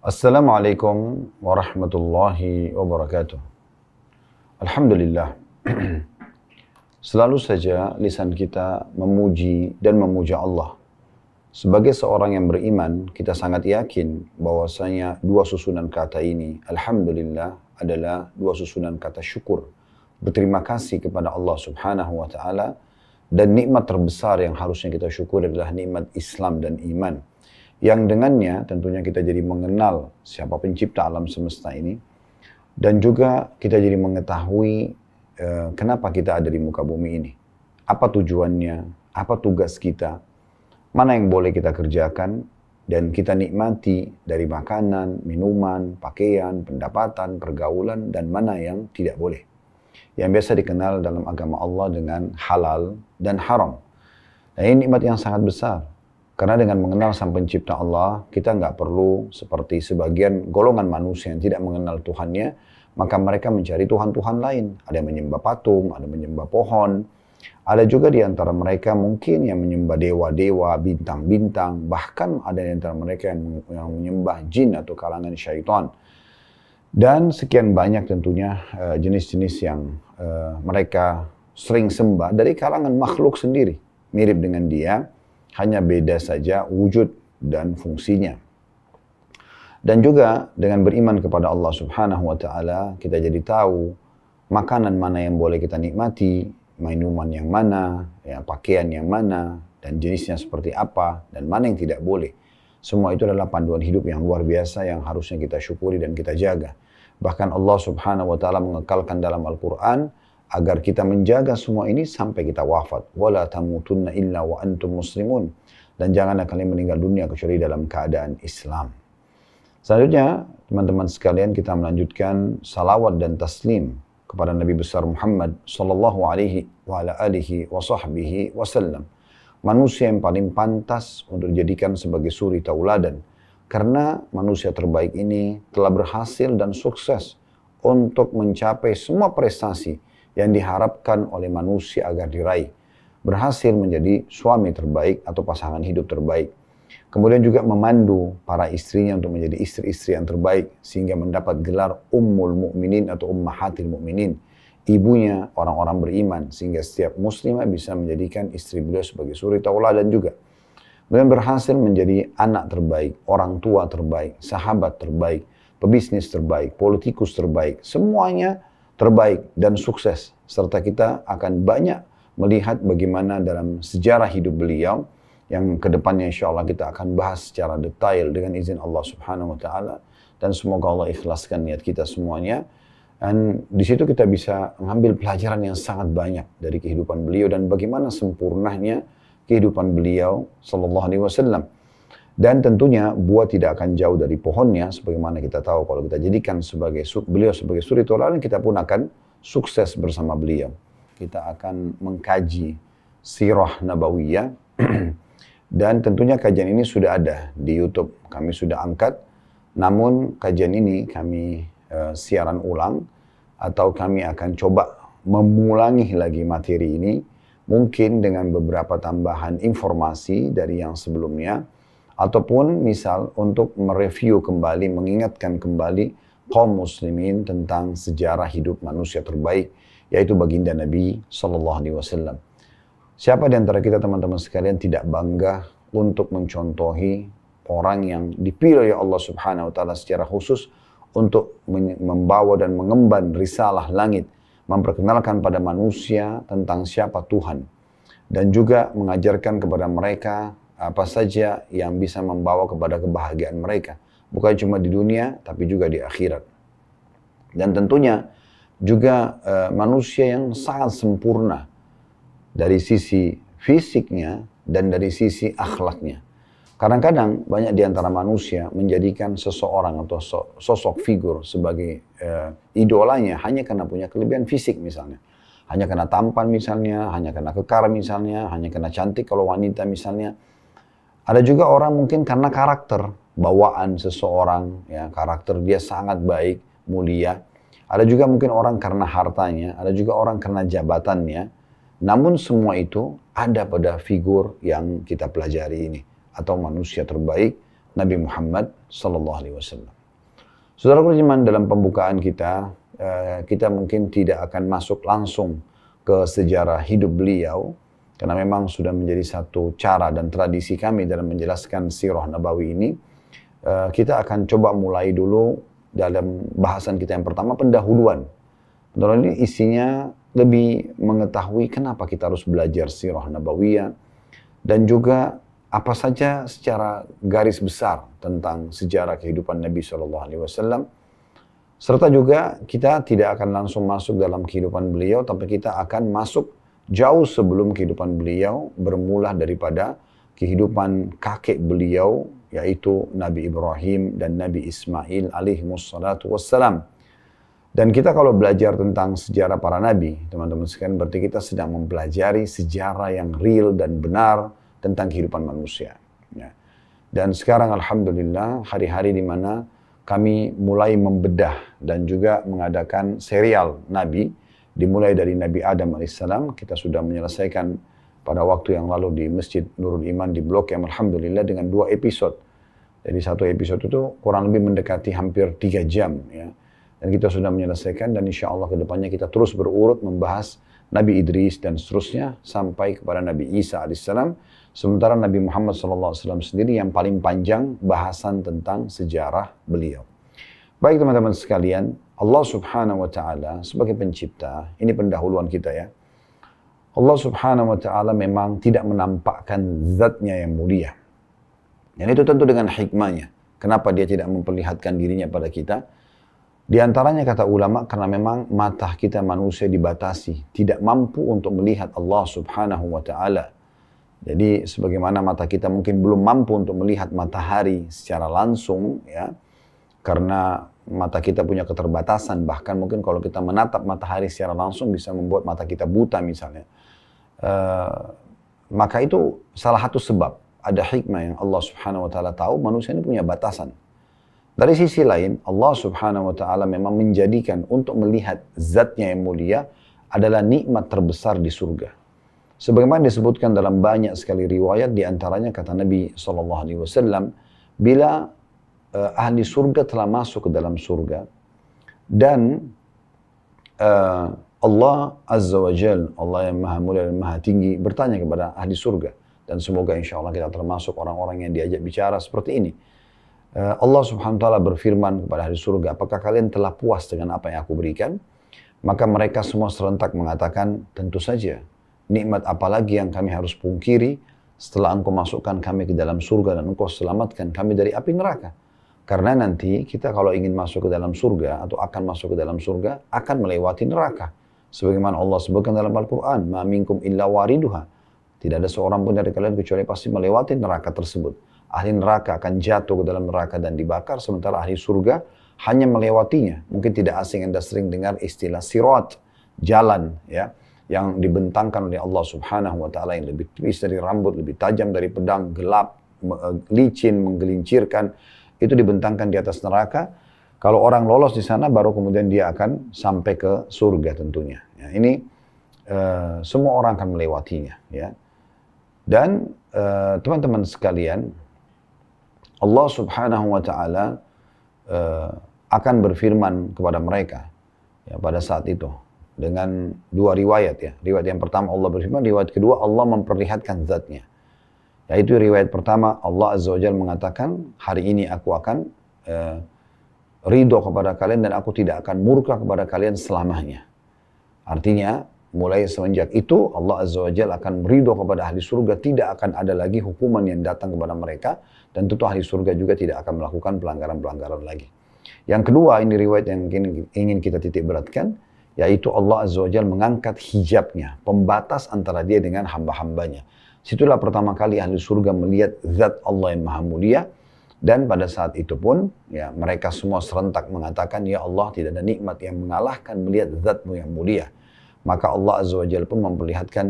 Assalamualaikum warahmatullahi wabarakatuh. Alhamdulillah. Selalu saja lisan kita memuji dan memuja Allah. Sebagai seorang yang beriman, kita sangat yakin bahwasanya dua susunan kata ini, Alhamdulillah, adalah dua susunan kata syukur. Berterima kasih kepada Allah Subhanahu wa Ta'ala, dan nikmat terbesar yang harusnya kita syukur adalah nikmat Islam dan iman. Yang dengannya tentunya kita jadi mengenal siapa pencipta alam semesta ini. Dan juga kita jadi mengetahui kenapa kita ada di muka bumi ini. Apa tujuannya, apa tugas kita, mana yang boleh kita kerjakan, dan kita nikmati dari makanan, minuman, pakaian, pendapatan, pergaulan, dan mana yang tidak boleh. Yang biasa dikenal dalam agama Allah dengan halal dan haram. Nah, ini nikmat yang sangat besar. Karena dengan mengenal Sang Pencipta Allah, kita nggak perlu seperti sebagian golongan manusia yang tidak mengenal Tuhannya, maka mereka mencari Tuhan-Tuhan lain. Ada yang menyembah patung, ada yang menyembah pohon. Ada juga di antara mereka mungkin yang menyembah dewa-dewa, bintang-bintang. Bahkan ada di antara mereka yang menyembah jin atau kalangan syaitan. Dan sekian banyak tentunya jenis-jenis yang mereka sering sembah dari kalangan makhluk sendiri. Mirip dengan dia. Hanya beda saja wujud dan fungsinya. Dan juga dengan beriman kepada Allah Subhanahu wa Ta'ala, kita jadi tahu makanan mana yang boleh kita nikmati, minuman yang mana, ya, pakaian yang mana, dan jenisnya seperti apa, dan mana yang tidak boleh. Semua itu adalah panduan hidup yang luar biasa yang harusnya kita syukuri dan kita jaga. Bahkan Allah Subhanahu wa Ta'ala mengekalkan dalam Al-Quran agar kita menjaga semua ini sampai kita wafat. Wala tamutunna illa wa antum muslimun. Dan janganlah kalian meninggal dunia kecuali dalam keadaan Islam. Selanjutnya, teman-teman sekalian, kita melanjutkan salawat dan taslim kepada Nabi besar Muhammad sallallahu alaihi wa ala alihi wa sahbihi wasallam. Manusia yang paling pantas untuk dijadikan sebagai suri tauladan. Karena manusia terbaik ini telah berhasil dan sukses untuk mencapai semua prestasi yang diharapkan oleh manusia agar diraih. Berhasil menjadi suami terbaik atau pasangan hidup terbaik. Kemudian juga memandu para istrinya untuk menjadi istri-istri yang terbaik. Sehingga mendapat gelar Ummul Mu'minin atau Ummahatil Mu'minin. Ibunya orang-orang beriman. Sehingga setiap muslimah bisa menjadikan istri beliau sebagai suri tauladan juga. Kemudian berhasil menjadi anak terbaik, orang tua terbaik, sahabat terbaik, pebisnis terbaik, politikus terbaik. Semuanya terbaik dan sukses, serta kita akan banyak melihat bagaimana dalam sejarah hidup beliau yang kedepannya insya Allah kita akan bahas secara detail dengan izin Allah Subhanahu wa Ta'ala, dan semoga Allah ikhlaskan niat kita semuanya. Dan di situ kita bisa mengambil pelajaran yang sangat banyak dari kehidupan beliau dan bagaimana sempurnanya kehidupan beliau sallallahu alaihi wasallam. Dan tentunya buah tidak akan jauh dari pohonnya, sebagaimana kita tahu kalau kita jadikan beliau sebagai suri tauladan, kita pun akan sukses bersama beliau. Kita akan mengkaji sirah nabawiyah, dan tentunya kajian ini sudah ada di YouTube, kami sudah angkat. Namun kajian ini kami siaran ulang, atau kami akan coba memulangi lagi materi ini, mungkin dengan beberapa tambahan informasi dari yang sebelumnya, ataupun misal untuk mereview kembali, mengingatkan kembali kaum muslimin tentang sejarah hidup manusia terbaik, yaitu baginda Nabi sallallahu alaihi wasallam. Siapa di antara kita teman-teman sekalian tidak bangga untuk mencontohi orang yang dipilih oleh Allah Subhanahu wa Ta'ala secara khusus untuk membawa dan mengemban risalah langit, memperkenalkan pada manusia tentang siapa Tuhan, dan juga mengajarkan kepada mereka apa saja yang bisa membawa kepada kebahagiaan mereka. Bukan cuma di dunia, tapi juga di akhirat. Dan tentunya juga manusia yang sangat sempurna dari sisi fisiknya dan dari sisi akhlaknya. Kadang-kadang banyak di antara manusia menjadikan seseorang atau sosok figur sebagai idolanya hanya karena punya kelebihan fisik misalnya. Hanya karena tampan misalnya, hanya karena kekar misalnya, hanya karena cantik kalau wanita misalnya. Ada juga orang mungkin karena karakter, bawaan seseorang, ya, karakter dia sangat baik, mulia. Ada juga mungkin orang karena hartanya, ada juga orang karena jabatannya. Namun semua itu ada pada figur yang kita pelajari ini. Atau manusia terbaik, Nabi Muhammad sallallahu alaihi wasallam. Saudaraku iman, dalam pembukaan kita, kita mungkin tidak akan masuk langsung ke sejarah hidup beliau, karena memang sudah menjadi satu cara dan tradisi kami dalam menjelaskan sirah nabawi ini. Kita akan coba mulai dulu dalam bahasan kita yang pertama, pendahuluan. Pendahuluan ini isinya lebih mengetahui kenapa kita harus belajar sirah nabawiyah, dan juga apa saja secara garis besar tentang sejarah kehidupan Nabi SAW. Serta juga kita tidak akan langsung masuk dalam kehidupan beliau, tapi kita akan masuk jauh sebelum kehidupan beliau, bermula daripada kehidupan kakek beliau, yaitu Nabi Ibrahim dan Nabi Ismail alaihimussalatu wassalam. Dan kita kalau belajar tentang sejarah para nabi, teman-teman sekalian, berarti kita sedang mempelajari sejarah yang real dan benar tentang kehidupan manusia. Ya. Dan sekarang alhamdulillah hari-hari di mana kami mulai membedah dan juga mengadakan serial Nabi, dimulai dari Nabi Adam alaihissalam. Kita sudah menyelesaikan pada waktu yang lalu di Masjid Nurul Iman di Blok M, alhamdulillah, dengan 2 episode. Jadi satu episode itu kurang lebih mendekati hampir 3 jam. Ya. Dan kita sudah menyelesaikan, dan insya Allah kedepannya kita terus berurut membahas Nabi Idris dan seterusnya sampai kepada Nabi Isa alaihissalam. Sementara Nabi Muhammad SAW sendiri yang paling panjang bahasan tentang sejarah beliau. Baik teman-teman sekalian, Allah Subhanahu wa Ta'ala sebagai pencipta, ini pendahuluan kita ya. Allah Subhanahu wa Ta'ala memang tidak menampakkan zatnya yang mulia. Dan itu tentu dengan hikmahnya. Kenapa dia tidak memperlihatkan dirinya pada kita? Di antaranya kata ulama, karena memang mata kita manusia dibatasi, tidak mampu untuk melihat Allah Subhanahu wa Ta'ala. Jadi sebagaimana mata kita mungkin belum mampu untuk melihat matahari secara langsung, ya, karena mata kita punya keterbatasan, bahkan mungkin kalau kita menatap matahari secara langsung bisa membuat mata kita buta misalnya. Maka itu salah satu sebab, ada hikmah yang Allah Subhanahu wa Ta'ala tahu manusia ini punya batasan. Dari sisi lain, Allah Subhanahu wa Ta'ala memang menjadikan untuk melihat zatnya yang mulia adalah nikmat terbesar di surga. Sebagaimana disebutkan dalam banyak sekali riwayat, di antaranya kata Nabi SAW, bila ahli surga telah masuk ke dalam surga, dan Allah Azza wa Jal, Allah yang maha mulia dan maha tinggi, bertanya kepada ahli surga, dan semoga insya Allah kita termasuk orang-orang yang diajak bicara seperti ini. Allah Subhanahu wa Ta'ala berfirman kepada ahli surga, apakah kalian telah puas dengan apa yang aku berikan? Maka mereka semua serentak mengatakan, tentu saja. Nikmat apalagi yang kami harus pungkiri setelah engkau masukkan kami ke dalam surga dan engkau selamatkan kami dari api neraka. Karena nanti kita kalau ingin masuk ke dalam surga atau akan masuk ke dalam surga akan melewati neraka. Sebagaimana Allah sebutkan dalam Al-Quran, ma minkum illa wariduha. Tidak ada seorang pun dari kalian kecuali pasti melewati neraka tersebut. Ahli neraka akan jatuh ke dalam neraka dan dibakar, sementara ahli surga hanya melewatinya. Mungkin tidak asing Anda sering dengar istilah sirat, jalan, ya, yang dibentangkan oleh Allah Subhanahu wa Ta'ala, yang lebih tipis dari rambut, lebih tajam dari pedang, gelap, licin, menggelincirkan, itu dibentangkan di atas neraka. Kalau orang lolos di sana, baru kemudian dia akan sampai ke surga tentunya. Ya, ini semua orang akan melewatinya. Ya. Dan teman-teman sekalian, Allah Subhanahu wa Ta'ala akan berfirman kepada mereka ya, pada saat itu. Dengan 2 riwayat ya. Riwayat yang pertama Allah berfirman, riwayat kedua Allah memperlihatkan zatnya. Yaitu riwayat pertama Allah Azza wa Jalla mengatakan, hari ini aku akan ridho kepada kalian dan aku tidak akan murka kepada kalian selamanya. Artinya mulai semenjak itu Allah Azza wa Jalla akan ridho kepada ahli surga, tidak akan ada lagi hukuman yang datang kepada mereka, dan tentu ahli surga juga tidak akan melakukan pelanggaran-pelanggaran lagi. Yang kedua, ini riwayat yang ingin kita titik beratkan, yaitu Allah Azza wa Jalla mengangkat hijabnya, pembatas antara dia dengan hamba-hambanya. Situlah pertama kali ahli surga melihat zat Allah yang maha mulia, dan pada saat itu pun ya, mereka semua serentak mengatakan, ya Allah, tidak ada nikmat yang mengalahkan melihat zatmu yang mulia. Maka Allah Azza wa Jalla pun memperlihatkan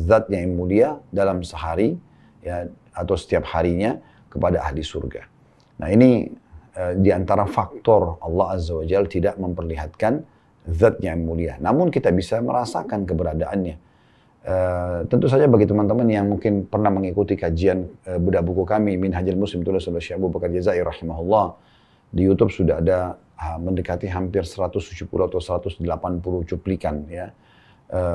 zatnya yang mulia dalam sehari ya, atau setiap harinya kepada ahli surga. Nah ini di antara faktor Allah Azza wa Jalla tidak memperlihatkan zatnya yang mulia. Namun kita bisa merasakan keberadaannya. Tentu saja bagi teman-teman yang mungkin pernah mengikuti kajian bedah buku kami Minhajul Muslim tulis oleh Syekh Abu Bakar Jazair rahimahullah, di YouTube sudah ada mendekati hampir 170 atau 180 cuplikan ya,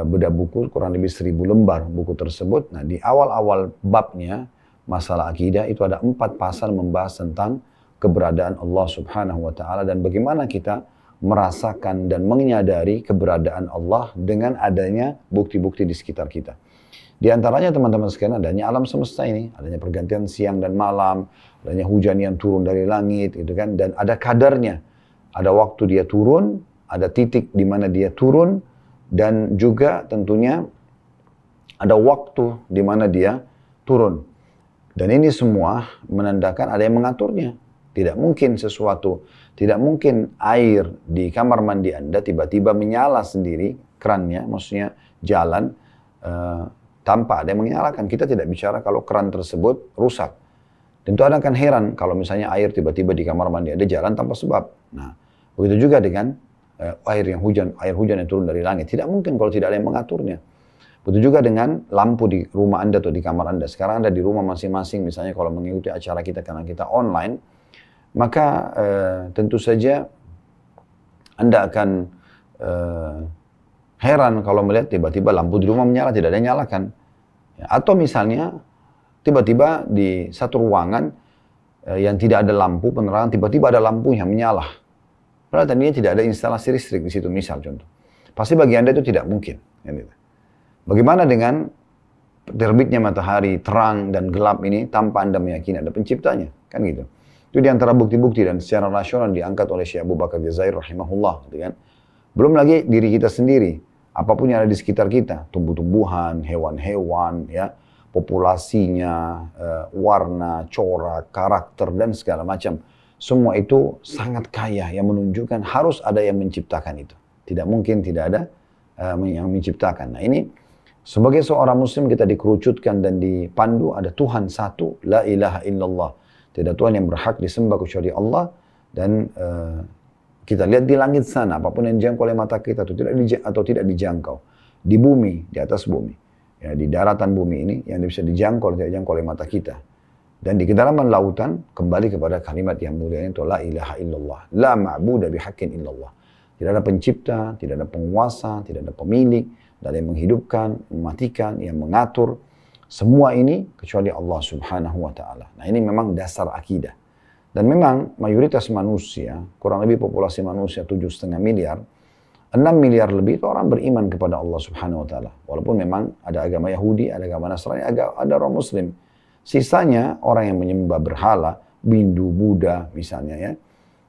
bedah buku kurang lebih 1000 lembar buku tersebut. Nah, di awal-awal babnya masalah akidah itu ada 4 pasal membahas tentang keberadaan Allah Subhanahu wa taala dan bagaimana kita merasakan dan menyadari keberadaan Allah dengan adanya bukti-bukti di sekitar kita. Di antaranya teman-teman sekalian adanya alam semesta ini, adanya pergantian siang dan malam, adanya hujan yang turun dari langit, gitu kan, dan ada kadarnya. Ada waktu dia turun, ada titik di mana dia turun, dan juga tentunya ada waktu di mana dia turun. Dan ini semua menandakan ada yang mengaturnya. Tidak mungkin sesuatu, tidak mungkin air di kamar mandi Anda tiba-tiba menyala sendiri, kerannya, maksudnya jalan, tanpa ada yang menyalakan. Kita tidak bicara kalau keran tersebut rusak. Tentu Anda akan heran kalau misalnya air tiba-tiba di kamar mandi Anda jalan tanpa sebab. Nah, begitu juga dengan air hujan yang turun dari langit. Tidak mungkin kalau tidak ada yang mengaturnya. Begitu juga dengan lampu di rumah Anda atau di kamar Anda. Sekarang Anda di rumah masing-masing, misalnya kalau mengikuti acara kita karena kita online, maka tentu saja Anda akan heran kalau melihat tiba-tiba lampu di rumah menyala, tidak ada yang nyalakan. Ya, atau misalnya tiba-tiba di satu ruangan yang tidak ada lampu penerangan, tiba-tiba ada lampu yang menyala. Padahal tadinya tidak ada instalasi listrik di situ, misal contoh. Pasti bagi Anda itu tidak mungkin. Bagaimana dengan terbitnya matahari, terang dan gelap ini tanpa Anda meyakini ada penciptanya? Kan gitu. Itu diantara bukti-bukti dan secara rasional diangkat oleh Syekh Abu Bakar Jazair rahimahullah. Gitu kan. Belum lagi diri kita sendiri. Apapun yang ada di sekitar kita. Tumbuh-tumbuhan, hewan-hewan, ya, populasinya, warna, corak, karakter, dan segala macam. Semua itu sangat kaya yang menunjukkan harus ada yang menciptakan itu. Tidak mungkin tidak ada yang menciptakan. Nah ini sebagai seorang muslim kita dikerucutkan dan dipandu ada Tuhan satu, la ilaha illallah. Tidak Tuhan yang berhak disembah kecuali Allah, dan kita lihat di langit sana, apapun yang dijangkau oleh mata kita atau tidak dijangkau. Di bumi, di atas bumi. Ya, di daratan bumi ini yang bisa dijangkau atau tidak dijangkau oleh mata kita. Dan di kedalaman lautan, kembali kepada kalimat yang mulia itu, la ilaha illallah. La ma'buda bihaqqin illallah. Tidak ada pencipta, tidak ada penguasa, tidak ada pemilik, tidak ada yang menghidupkan, mematikan, yang mengatur. Semua ini kecuali Allah Subhanahu wa ta'ala. Nah ini memang dasar akidah. Dan memang mayoritas manusia, kurang lebih populasi manusia 7,5 miliar, 6 miliar lebih itu orang beriman kepada Allah Subhanahu wa ta'ala. Walaupun memang ada agama Yahudi, ada agama Nasrani, ada orang Muslim. Sisanya orang yang menyembah berhala, Hindu, Buddha misalnya ya,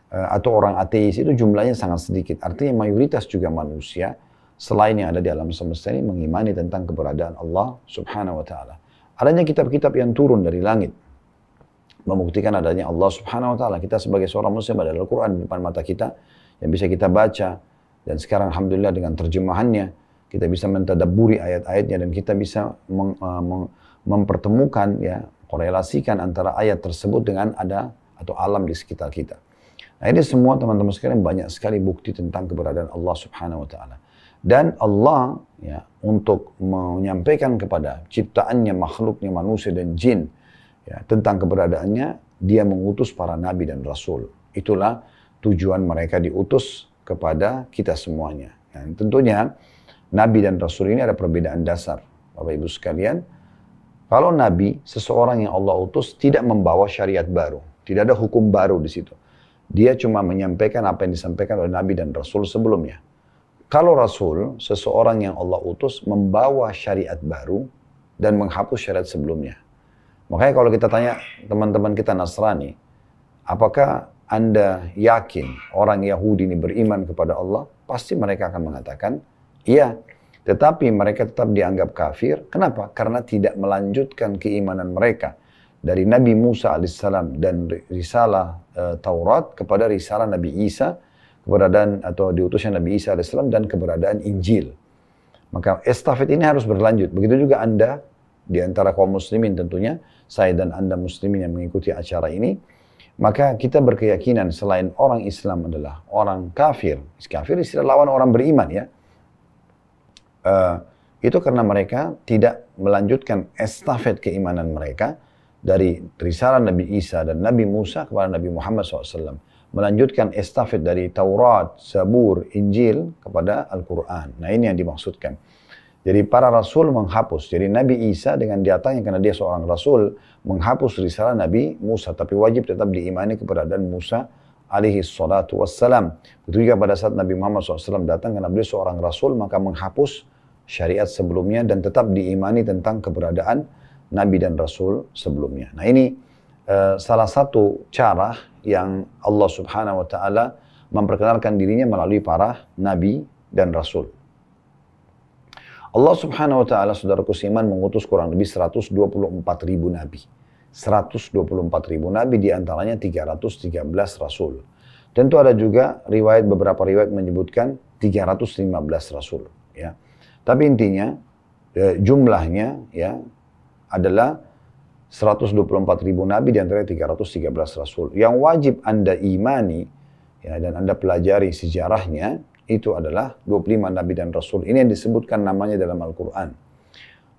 atau orang ateis itu jumlahnya sangat sedikit. Artinya mayoritas juga manusia selain yang ada di alam semesta ini mengimani tentang keberadaan Allah Subhanahu wa ta'ala. Adanya kitab-kitab yang turun dari langit membuktikan adanya Allah Subhanahu wa ta'ala. Kita sebagai seorang muslim ada Al-Quran di depan mata kita yang bisa kita baca, dan sekarang alhamdulillah dengan terjemahannya kita bisa mentadabburi ayat-ayatnya dan kita bisa mempertemukan ya, korelasikan antara ayat tersebut dengan ada atau alam di sekitar kita. Nah ini semua teman-teman sekalian banyak sekali bukti tentang keberadaan Allah Subhanahu wa ta'ala. Dan Allah ya, untuk menyampaikan kepada ciptaannya, makhluknya, manusia dan jin ya, tentang keberadaannya, dia mengutus para nabi dan rasul. Itulah tujuan mereka diutus kepada kita semuanya. Dan tentunya nabi dan rasul ini ada perbedaan dasar. Bapak Ibu sekalian, kalau nabi, seseorang yang Allah utus tidak membawa syariat baru. Tidak ada hukum baru di situ. Dia cuma menyampaikan apa yang disampaikan oleh nabi dan rasul sebelumnya. Kalau Rasul, seseorang yang Allah utus membawa syariat baru dan menghapus syariat sebelumnya. Makanya kalau kita tanya teman-teman kita Nasrani, apakah Anda yakin orang Yahudi ini beriman kepada Allah? Pasti mereka akan mengatakan, iya. Tetapi mereka tetap dianggap kafir. Kenapa? Karena tidak melanjutkan keimanan mereka dari Nabi Musa alaihissalam dan risalah Taurat kepada risalah Nabi Isa, keberadaan atau diutusnya Nabi Isa AS dan keberadaan Injil. Maka estafet ini harus berlanjut. Begitu juga Anda, di antara kaum muslimin tentunya, saya dan Anda muslimin yang mengikuti acara ini, maka kita berkeyakinan selain orang Islam adalah orang kafir. Kafir istilah lawan orang beriman ya. Itu karena mereka tidak melanjutkan estafet keimanan mereka dari risalah Nabi Isa dan Nabi Musa kepada Nabi Muhammad SAW. Melanjutkan estafet dari Taurat, Zabur, Injil kepada Al-Quran. Nah ini yang dimaksudkan. Jadi para rasul menghapus. Jadi Nabi Isa dengan datangnya karena dia seorang rasul menghapus risalah Nabi Musa. Tapi wajib tetap diimani keberadaan Musa alaihi salatu wassalam. Begitu juga pada saat Nabi Muhammad SAW datang karena beliau seorang rasul maka menghapus syariat sebelumnya dan tetap diimani tentang keberadaan Nabi dan Rasul sebelumnya. Nah ini salah satu cara yang Allah Subhanahu Wa Taala memperkenalkan dirinya melalui para Nabi dan Rasul. Allah Subhanahu Wa Taala, saudaraku seiman, mengutus kurang lebih 124.000 Nabi. 124.000 Nabi, diantaranya 313 Rasul. Tentu ada juga beberapa riwayat menyebutkan 315 Rasul. Ya. Tapi intinya jumlahnya ya adalah 124.000 Nabi diantaranya 313 Rasul. Yang wajib Anda imani ya, dan Anda pelajari sejarahnya itu adalah 25 Nabi dan Rasul. Ini yang disebutkan namanya dalam Al-Quran.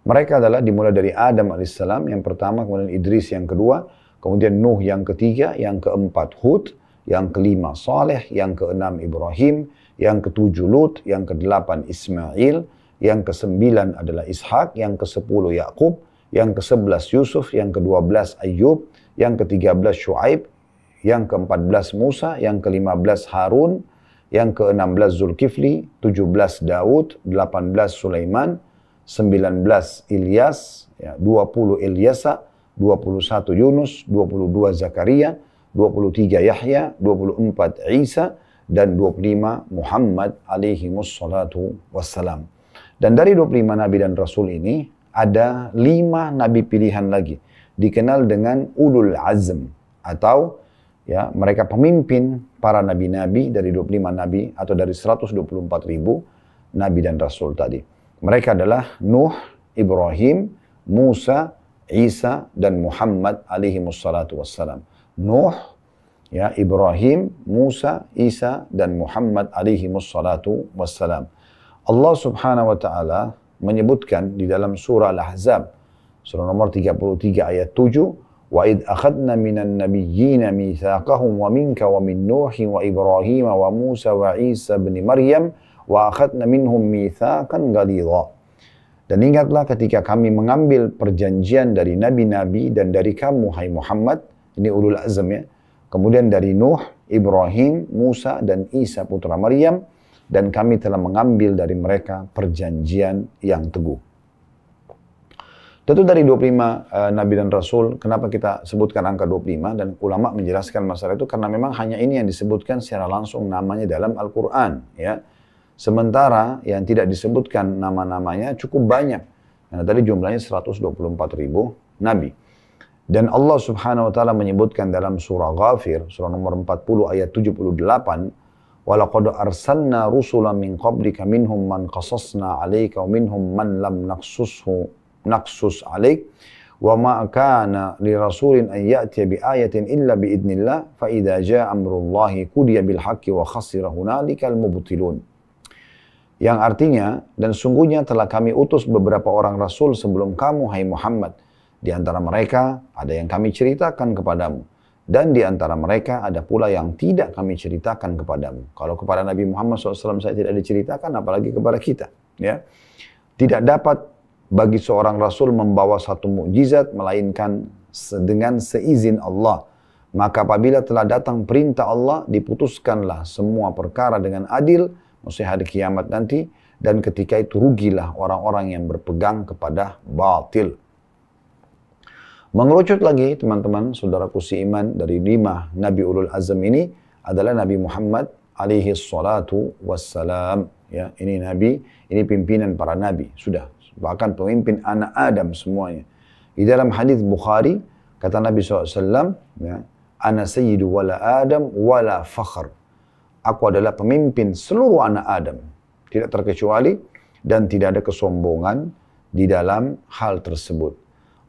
Mereka adalah dimulai dari Adam AS yang pertama, kemudian Idris yang kedua, kemudian Nuh yang ketiga, yang keempat Hud, yang kelima Saleh, yang keenam Ibrahim, yang ketujuh Lut, yang kedelapan Ismail, yang kesembilan adalah Ishak, yang kesepuluh Yakub, yang ke-11 Yusuf, yang ke-12 Ayyub, yang ke-13 Shu'aib, yang ke-14 Musa, yang ke-15 Harun, yang ke-16 Zulkifli, 17 Daud, 18 Sulaiman, 19 Ilyas, ya, 20 Ilyasa, 21 Yunus, 22 Zakaria, 23 Yahya, 24 Isa, dan 25 Muhammad alaihi wassalatu wassalam. Dan dari 25 Nabi dan Rasul ini, ada 5 Nabi pilihan lagi. Dikenal dengan Ulul Azm. Atau ya mereka pemimpin para Nabi-Nabi dari 25 Nabi atau dari 124.000 Nabi dan Rasul tadi. Mereka adalah Nuh, Ibrahim, Musa, Isa, dan Muhammad alaihi wassalatu wassalam. Nuh, ya, Ibrahim, Musa, Isa, dan Muhammad alaihi wassalatu wassalam. Allah Subhanahu wa Ta'ala menyebutkan di dalam surah Al-Ahzab, surah nomor 33 ayat 7, wa id akhadna minan nabiyyina mitsaqahum wa minka wa min Nuhin wa Ibrahim wa Musa wa Isa bin Maryam wa akhadna minhum mitsaqan ghalidha. Dan ingatlah ketika kami mengambil perjanjian dari nabi-nabi dan dari kamu hai Muhammad, ini ulul azm ya. Kemudian dari Nuh, Ibrahim, Musa dan Isa putra Maryam, dan kami telah mengambil dari mereka perjanjian yang teguh. Tentu dari 25 Nabi dan Rasul, kenapa kita sebutkan angka 25? Dan ulama menjelaskan masalah itu karena memang hanya ini yang disebutkan secara langsung namanya dalam Al-Quran. Ya. Sementara yang tidak disebutkan nama-namanya cukup banyak. Karena tadi jumlahnya 124.000 Nabi. Dan Allah Subhanahu Wa Ta'ala menyebutkan dalam surah Ghafir, surah nomor 40 ayat 78, وَلَقَدْ أَرْسَلْنَا رُسُلًا مِنْ قَبْلِكَ مِنْهُمْ مَنْ قَصَصْنَا عَلَيْكَ وَمِنْهُمْ مَنْ لَمْ نَقْصُصْ عَلَيْكَ وَمَا كَانَ لِرَسُولٍ أَنْ يَأْتِيَ بِآيَةٍ إِلَّا بِإِذْنِ اللَّهِ فَإِذَا جَاءَ أَمْرُ اللَّهِ قُضِيَ بِالْحَقِّ وَخَسِرَ هُنَالِكَ الْمُبْطِلُونَ. Yang artinya, dan sungguhnya telah kami utus beberapa orang Rasul sebelum kamu, hai Muhammad. Di antara mereka ada yang kami ceritakan kepadamu. Dan di antara mereka ada pula yang tidak kami ceritakan kepadamu. Kalau kepada Nabi Muhammad SAW saya tidak diceritakan, apalagi kepada kita. Ya. Tidak dapat bagi seorang Rasul membawa satu mukjizat, melainkan dengan seizin Allah. Maka apabila telah datang perintah Allah, diputuskanlah semua perkara dengan adil, maksudnya hari kiamat nanti, dan ketika itu rugilah orang-orang yang berpegang kepada batil. Mengerucut lagi teman-teman, saudaraku seiman, dari 5 Nabi Ulul Azm ini adalah Nabi Muhammad alaihi salatu wassalam. Ya, ini Nabi, ini pimpinan para Nabi, sudah. Bahkan pemimpin anak Adam semuanya. Di dalam hadis Bukhari, kata Nabi SAW, ya, Ana sayyidu wala Adam wala fakhr. Aku adalah pemimpin seluruh anak Adam. Tidak terkecuali dan tidak ada kesombongan di dalam hal tersebut.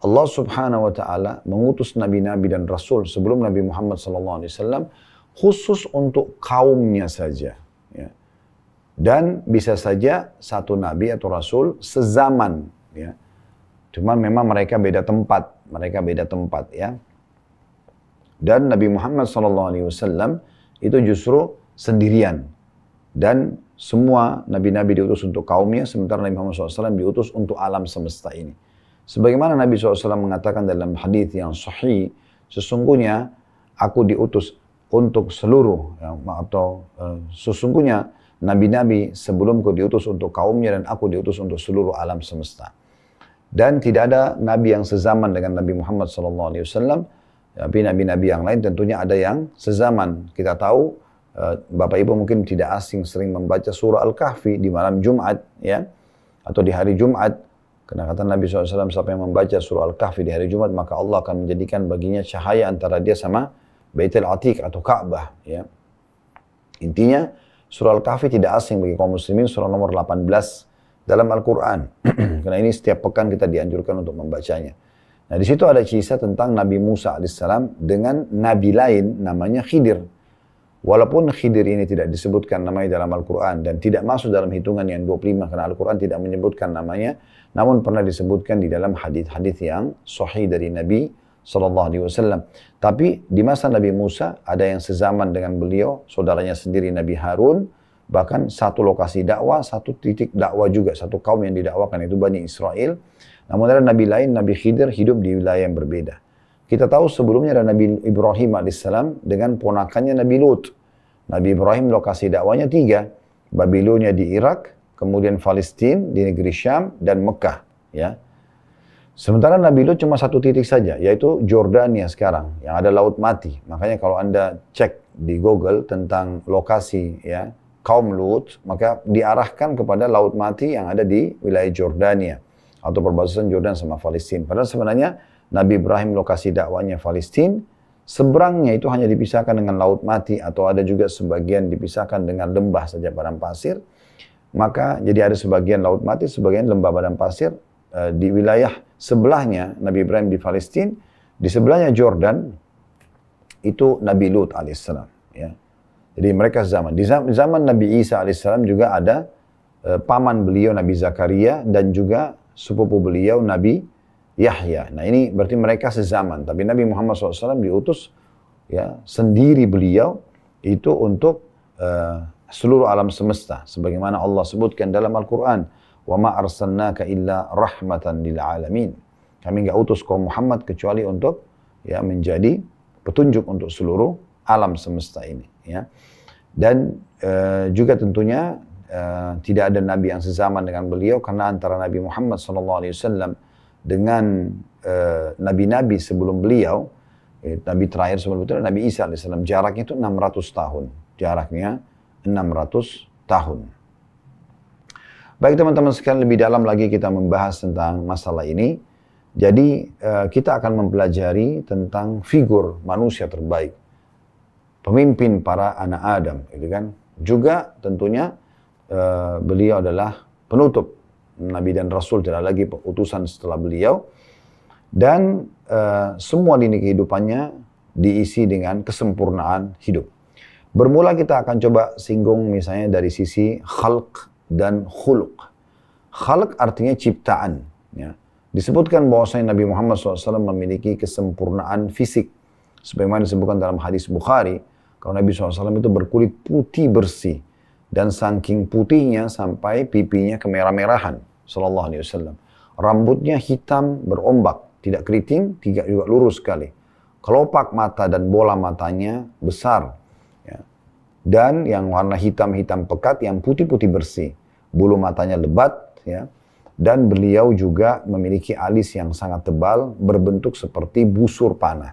Allah Subhanahu wa Ta'ala mengutus nabi-nabi dan rasul sebelum Nabi Muhammad SAW khusus untuk kaumnya saja. Ya. Dan bisa saja satu nabi atau rasul sezaman, ya. Cuman memang mereka beda tempat, ya. Dan Nabi Muhammad SAW itu justru sendirian. Dan semua nabi-nabi diutus untuk kaumnya, sementara Nabi Muhammad SAW diutus untuk alam semesta ini. Sebagaimana Nabi SAW mengatakan dalam hadis yang sahih, sesungguhnya aku diutus untuk seluruh, ya, atau sesungguhnya nabi-nabi sebelumku diutus untuk kaumnya dan aku diutus untuk seluruh alam semesta. Dan tidak ada nabi yang sezaman dengan Nabi Muhammad SAW. Tapi nabi-nabi yang lain tentunya ada yang sezaman. Kita tahu, Bapak Ibu mungkin tidak asing sering membaca surah Al-Kahfi di malam Jumat, ya, atau di hari Jumat. Karena kata Nabi SAW, siapa yang membaca surah Al-Kahfi di hari Jumat, maka Allah akan menjadikan baginya cahaya antara dia sama Baitul Atiq atau Ka'bah, ya. Intinya, surah Al-Kahfi tidak asing bagi kaum muslimin, surah nomor 18 dalam Al-Quran. Karena ini setiap pekan kita dianjurkan untuk membacanya. Nah, di situ ada kisah tentang Nabi Musa alaihissalam dengan nabi lain namanya Khidir. Walaupun Khidir ini tidak disebutkan namanya dalam Al-Quran dan tidak masuk dalam hitungan yang 25 karena Al-Quran tidak menyebutkan namanya, namun pernah disebutkan di dalam hadis-hadis yang sahih dari Nabi SAW. Tapi di masa Nabi Musa ada yang sezaman dengan beliau, saudaranya sendiri Nabi Harun, bahkan satu lokasi dakwah, satu titik dakwah juga, satu kaum yang didakwakan itu Bani Israel. Namun ada nabi lain, Nabi Khidir hidup di wilayah yang berbeda. Kita tahu sebelumnya ada Nabi Ibrahim alaihissalam dengan ponakannya Nabi Lut. Nabi Ibrahim lokasi dakwanya 3. Babilonia di Irak, kemudian Palestina di negeri Syam, dan Mekah. Ya. Sementara Nabi Lut cuma satu titik saja, yaitu Jordania sekarang, yang ada Laut Mati. Makanya kalau Anda cek di Google tentang lokasi, ya, kaum Lut, maka diarahkan kepada Laut Mati yang ada di wilayah Jordania atau perbatasan Jordan sama Palestina. Padahal sebenarnya Nabi Ibrahim lokasi dakwanya Palestina, seberangnya itu hanya dipisahkan dengan Laut Mati atau ada juga sebagian dipisahkan dengan lembah saja padang pasir. Maka jadi ada sebagian Laut Mati, sebagian lembah padang pasir. Di wilayah sebelahnya Nabi Ibrahim di Palestina, di sebelahnya Jordan itu Nabi Lut alaihissalam. Ya. Jadi mereka zaman. Di zaman Nabi Isa alaihissalam juga ada paman beliau Nabi Zakaria dan juga sepupu beliau Nabi Yahya. Nah ini berarti mereka sezaman. Tapi Nabi Muhammad SAW diutus, ya, sendiri beliau itu untuk seluruh alam semesta. Sebagaimana Allah sebutkan dalam Al-Quran, وَمَا أَرْسَلْنَاكَ إِلَّا رَحْمَةً لِلْعَالَمِينَ. Kami nggak utus kaum Muhammad kecuali untuk, ya, menjadi petunjuk untuk seluruh alam semesta ini. Ya. Dan juga tentunya tidak ada nabi yang sezaman dengan beliau karena antara Nabi Muhammad SAW dengan nabi-nabi sebelum beliau, nabi terakhir sebelum itu Nabi Isa AS, jaraknya itu 600 tahun. Jaraknya 600 tahun. Baik teman-teman sekalian, lebih dalam lagi kita membahas tentang masalah ini. Jadi kita akan mempelajari tentang figur manusia terbaik, pemimpin para anak Adam, gitu kan? Juga tentunya beliau adalah penutup Nabi dan Rasul, tidak lagi utusan setelah beliau. Dan semua lini kehidupannya diisi dengan kesempurnaan hidup. Bermula kita akan coba singgung misalnya dari sisi khalq dan khuluq. Khalq artinya ciptaan. Ya. Disebutkan bahwasanya Nabi Muhammad SAW memiliki kesempurnaan fisik. Sebagaimana disebutkan dalam hadis Bukhari, kalau Nabi SAW itu berkulit putih bersih. Dan saking putihnya sampai pipinya kemerah-merahan, sallallahu alaihi wasallam. Rambutnya hitam berombak, tidak keriting, tidak juga lurus sekali. Kelopak mata dan bola matanya besar. Ya. Dan yang warna hitam-hitam pekat, yang putih-putih bersih. Bulu matanya lebat, ya. Dan beliau juga memiliki alis yang sangat tebal, berbentuk seperti busur panah.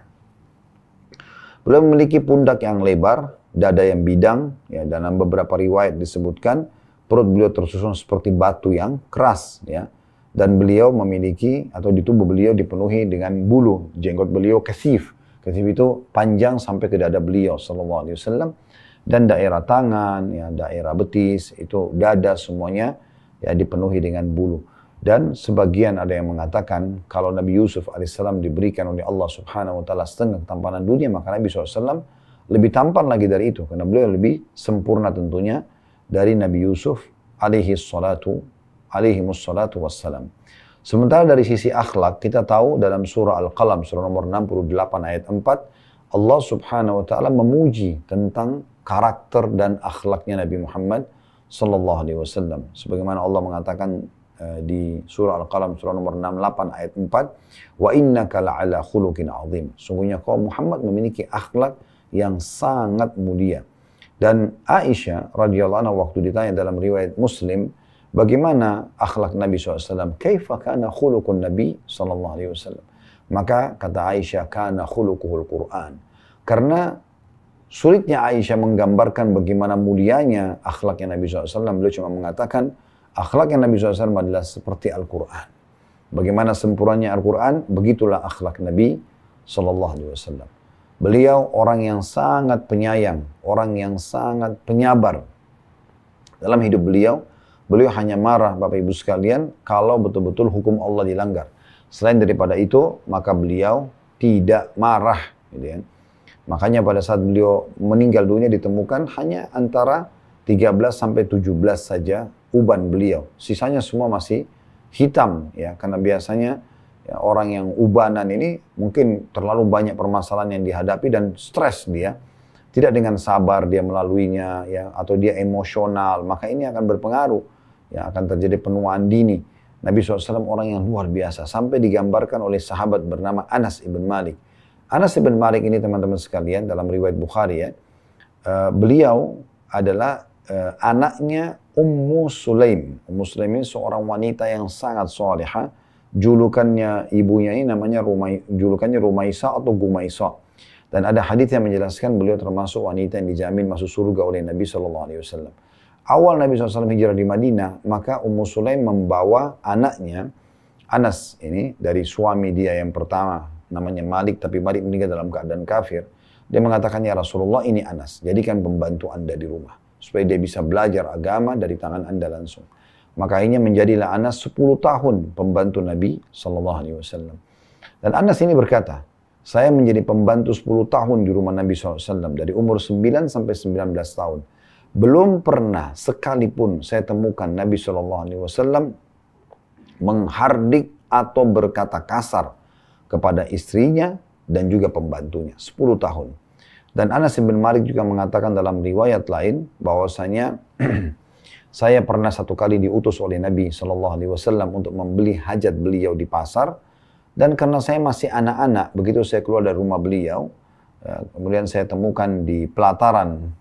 Beliau memiliki pundak yang lebar, dada yang bidang, ya, dalam beberapa riwayat disebutkan perut beliau tersusun seperti batu yang keras, ya, dan beliau memiliki atau di tubuh beliau dipenuhi dengan bulu, jenggot beliau kasif itu panjang sampai ke dada beliau sallallahu alaihi wasallam, dan daerah tangan, ya, daerah betis itu dada semuanya, ya, dipenuhi dengan bulu. Dan sebagian ada yang mengatakan kalau Nabi Yusuf alaihissalam diberikan oleh Allah subhanahu wa ta'ala setengah ketampanan dunia, maka Nabi SAW lebih tampan lagi dari itu, karena beliau lebih sempurna tentunya dari Nabi Yusuf alaihi mussalatu wassalam. Sementara dari sisi akhlak, kita tahu dalam surah Al-Qalam, surah nomor 68 ayat 4, Allah subhanahu wa ta'ala memuji tentang karakter dan akhlaknya Nabi Muhammad sallallahu alaihi wasallam. Sebagaimana Allah mengatakan di surah Al-Qalam surah nomor 68 ayat 4, wa innaka la'ala khuluqin azim. Sungguhnya kau Muhammad memiliki akhlak yang sangat mulia. Dan Aisyah radhiyallahu anha waktu ditanya dalam riwayat Muslim, bagaimana akhlak Nabi SAW? Kaifa kana khuluqun Nabi sallallahu alaihi wasallam? Maka kata Aisyah, kana khuluquhul Qur'an. Karena sulitnya Aisyah menggambarkan bagaimana mulianya akhlaknya Nabi SAW, beliau cuma mengatakan, akhlaknya Nabi SAW adalah seperti Al-Quran. Bagaimana sempurnanya Al-Quran, begitulah akhlak Nabi SAW. Beliau orang yang sangat penyayang, orang yang sangat penyabar. Dalam hidup beliau, beliau hanya marah Bapak Ibu sekalian kalau betul-betul hukum Allah dilanggar. Selain daripada itu, maka beliau tidak marah. Gitu ya. Makanya pada saat beliau meninggal dunia ditemukan hanya antara 13 sampai 17 saja uban beliau. Sisanya semua masih hitam ya, karena biasanya ya, orang yang ubanan ini mungkin terlalu banyak permasalahan yang dihadapi dan stres dia. Tidak dengan sabar dia melaluinya ya, atau dia emosional, maka ini akan berpengaruh. Ya, akan terjadi penuaan dini. Nabi SAW orang yang luar biasa sampai digambarkan oleh sahabat bernama Anas ibn Malik. Anas ibn Malik ini teman-teman sekalian dalam riwayat Bukhari ya, beliau adalah anaknya Ummu Sulaim. Ummu Sulaim ini seorang wanita yang sangat salihah. Julukannya ibunya ini namanya julukannya Rumaisa atau Gumaisa. Dan ada hadis yang menjelaskan beliau termasuk wanita yang dijamin masuk surga oleh Nabi SAW. Awal Nabi SAW hijrah di Madinah, maka Ummu Sulaim membawa anaknya, Anas ini, dari suami dia yang pertama, namanya Malik, tapi Malik meninggal dalam keadaan kafir. Dia mengatakan, ya Rasulullah, ini Anas, jadikan pembantu anda di rumah, supaya dia bisa belajar agama dari tangan anda langsung. Maka akhirnya menjadilah Anas 10 tahun pembantu Nabi SAW. Dan Anas ini berkata, saya menjadi pembantu 10 tahun di rumah Nabi SAW, dari umur 9 sampai 19 tahun. Belum pernah sekalipun saya temukan Nabi SAW menghardik atau berkata kasar kepada istrinya dan juga pembantunya. 10 tahun. Dan Anas bin Malik juga mengatakan dalam riwayat lain bahwasanya saya pernah satu kali diutus oleh Nabi SAW untuk membeli hajat beliau di pasar. Dan karena saya masih anak-anak, begitu saya keluar dari rumah beliau, kemudian saya temukan di pelataran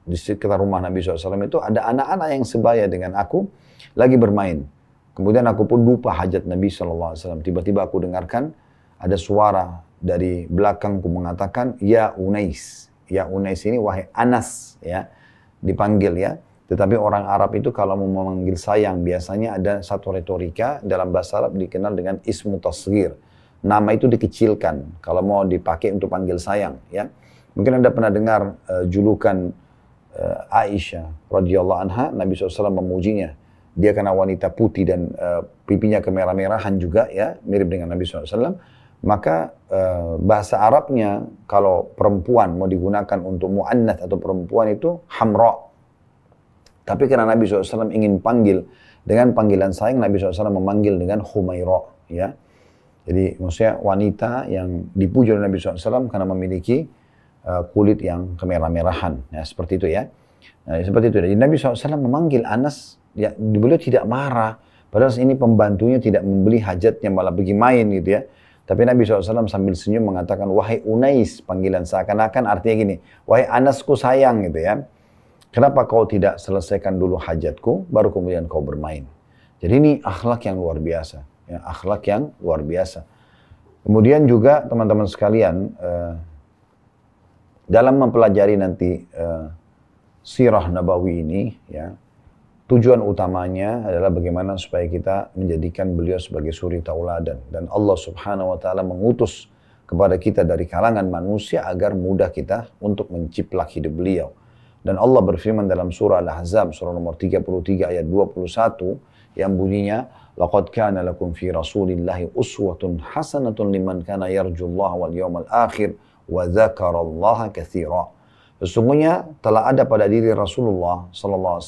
di sekitar rumah Nabi SAW itu ada anak-anak yang sebaya dengan aku lagi bermain. Kemudian aku pun lupa hajat Nabi SAW. Tiba-tiba aku dengarkan ada suara dari belakangku mengatakan, ya Unais. Ya Unais ini wahai Anas, ya, dipanggil ya. Tetapi orang Arab itu kalau mau memanggil sayang, biasanya ada satu retorika dalam bahasa Arab dikenal dengan ismu tasghir. Nama itu dikecilkan kalau mau dipakai untuk panggil sayang, ya. Mungkin Anda pernah dengar julukan Aisyah radhiyallahu anha, Nabi SAW memujinya. Dia karena wanita putih dan pipinya kemerah-merahan juga, ya, mirip dengan Nabi SAW. Maka bahasa Arabnya kalau perempuan mau digunakan untuk mu'annats atau perempuan itu hamra. Tapi karena Nabi SAW ingin panggil dengan panggilan sayang, Nabi SAW memanggil dengan Humaira, ya. Jadi maksudnya wanita yang dipuji oleh Nabi SAW karena memiliki kulit yang kemerah-merahan, ya, seperti itu ya. Nah, seperti itu. Jadi Nabi SAW memanggil Anas, ya, beliau tidak marah. Padahal ini pembantunya tidak membeli hajatnya, malah pergi main gitu ya. Tapi Nabi SAW sambil senyum mengatakan, wahai Unais, panggilan seakan-akan artinya gini, wahai Anasku sayang gitu ya. Kenapa kau tidak selesaikan dulu hajatku, baru kemudian kau bermain. Jadi ini akhlak yang luar biasa. Ya, akhlak yang luar biasa. Kemudian juga teman-teman sekalian, dalam mempelajari nanti sirah Nabawi ini, ya, tujuan utamanya adalah bagaimana supaya kita menjadikan beliau sebagai suri tauladan. Dan Allah Subhanahu wa Ta'ala mengutus kepada kita dari kalangan manusia agar mudah kita untuk menciplak hidup beliau. Dan Allah berfirman dalam surah Al-Ahzab, surah nomor 33 ayat 21, yang bunyinya, laqad kana lakum fi rasulillahi uswatun hasanatun liman kana yarjullaha wal yawmal akhir wa dzakarallaha katsira. Sesungguhnya telah ada pada diri Rasulullah SAW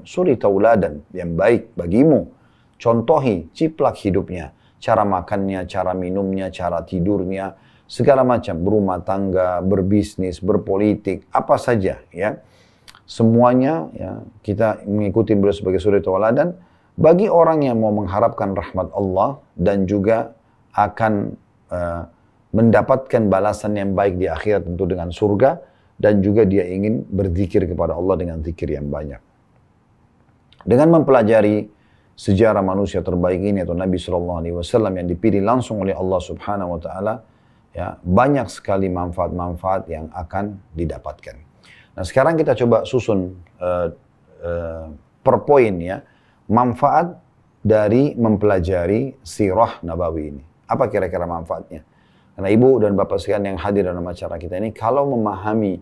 suri tauladan yang baik bagimu. Contohi, ciplak hidupnya, cara makannya, cara minumnya, cara tidurnya, segala macam, berumah tangga, berbisnis, berpolitik, apa saja ya. Semuanya ya, kita mengikuti beliau sebagai suri tauladan bagi orang yang mau mengharapkan rahmat Allah dan juga akan mendapatkan balasan yang baik di akhirat tentu dengan surga, dan juga dia ingin berzikir kepada Allah dengan zikir yang banyak. Dengan mempelajari sejarah manusia terbaik ini atau Nabi SAW yang dipilih langsung oleh Allah Subhanahu Wa Taala, ya banyak sekali manfaat-manfaat yang akan didapatkan. Nah sekarang kita coba susun per poin ya, manfaat dari mempelajari sirah Nabawi ini. Apa kira-kira manfaatnya? Karena ibu dan bapak sekalian yang hadir dalam acara kita ini, kalau memahami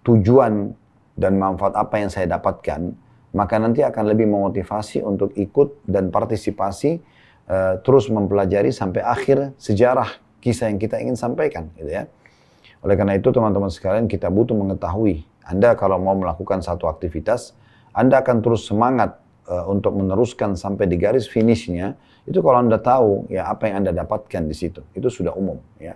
tujuan dan manfaat apa yang saya dapatkan, maka nanti akan lebih memotivasi untuk ikut dan partisipasi terus mempelajari sampai akhir sejarah kisah yang kita ingin sampaikan, gitu ya. Oleh karena itu teman-teman sekalian, kita butuh mengetahui, Anda kalau mau melakukan satu aktivitas, Anda akan terus semangat untuk meneruskan sampai di garis finishnya. Itu kalau Anda tahu ya apa yang Anda dapatkan di situ, itu sudah umum ya.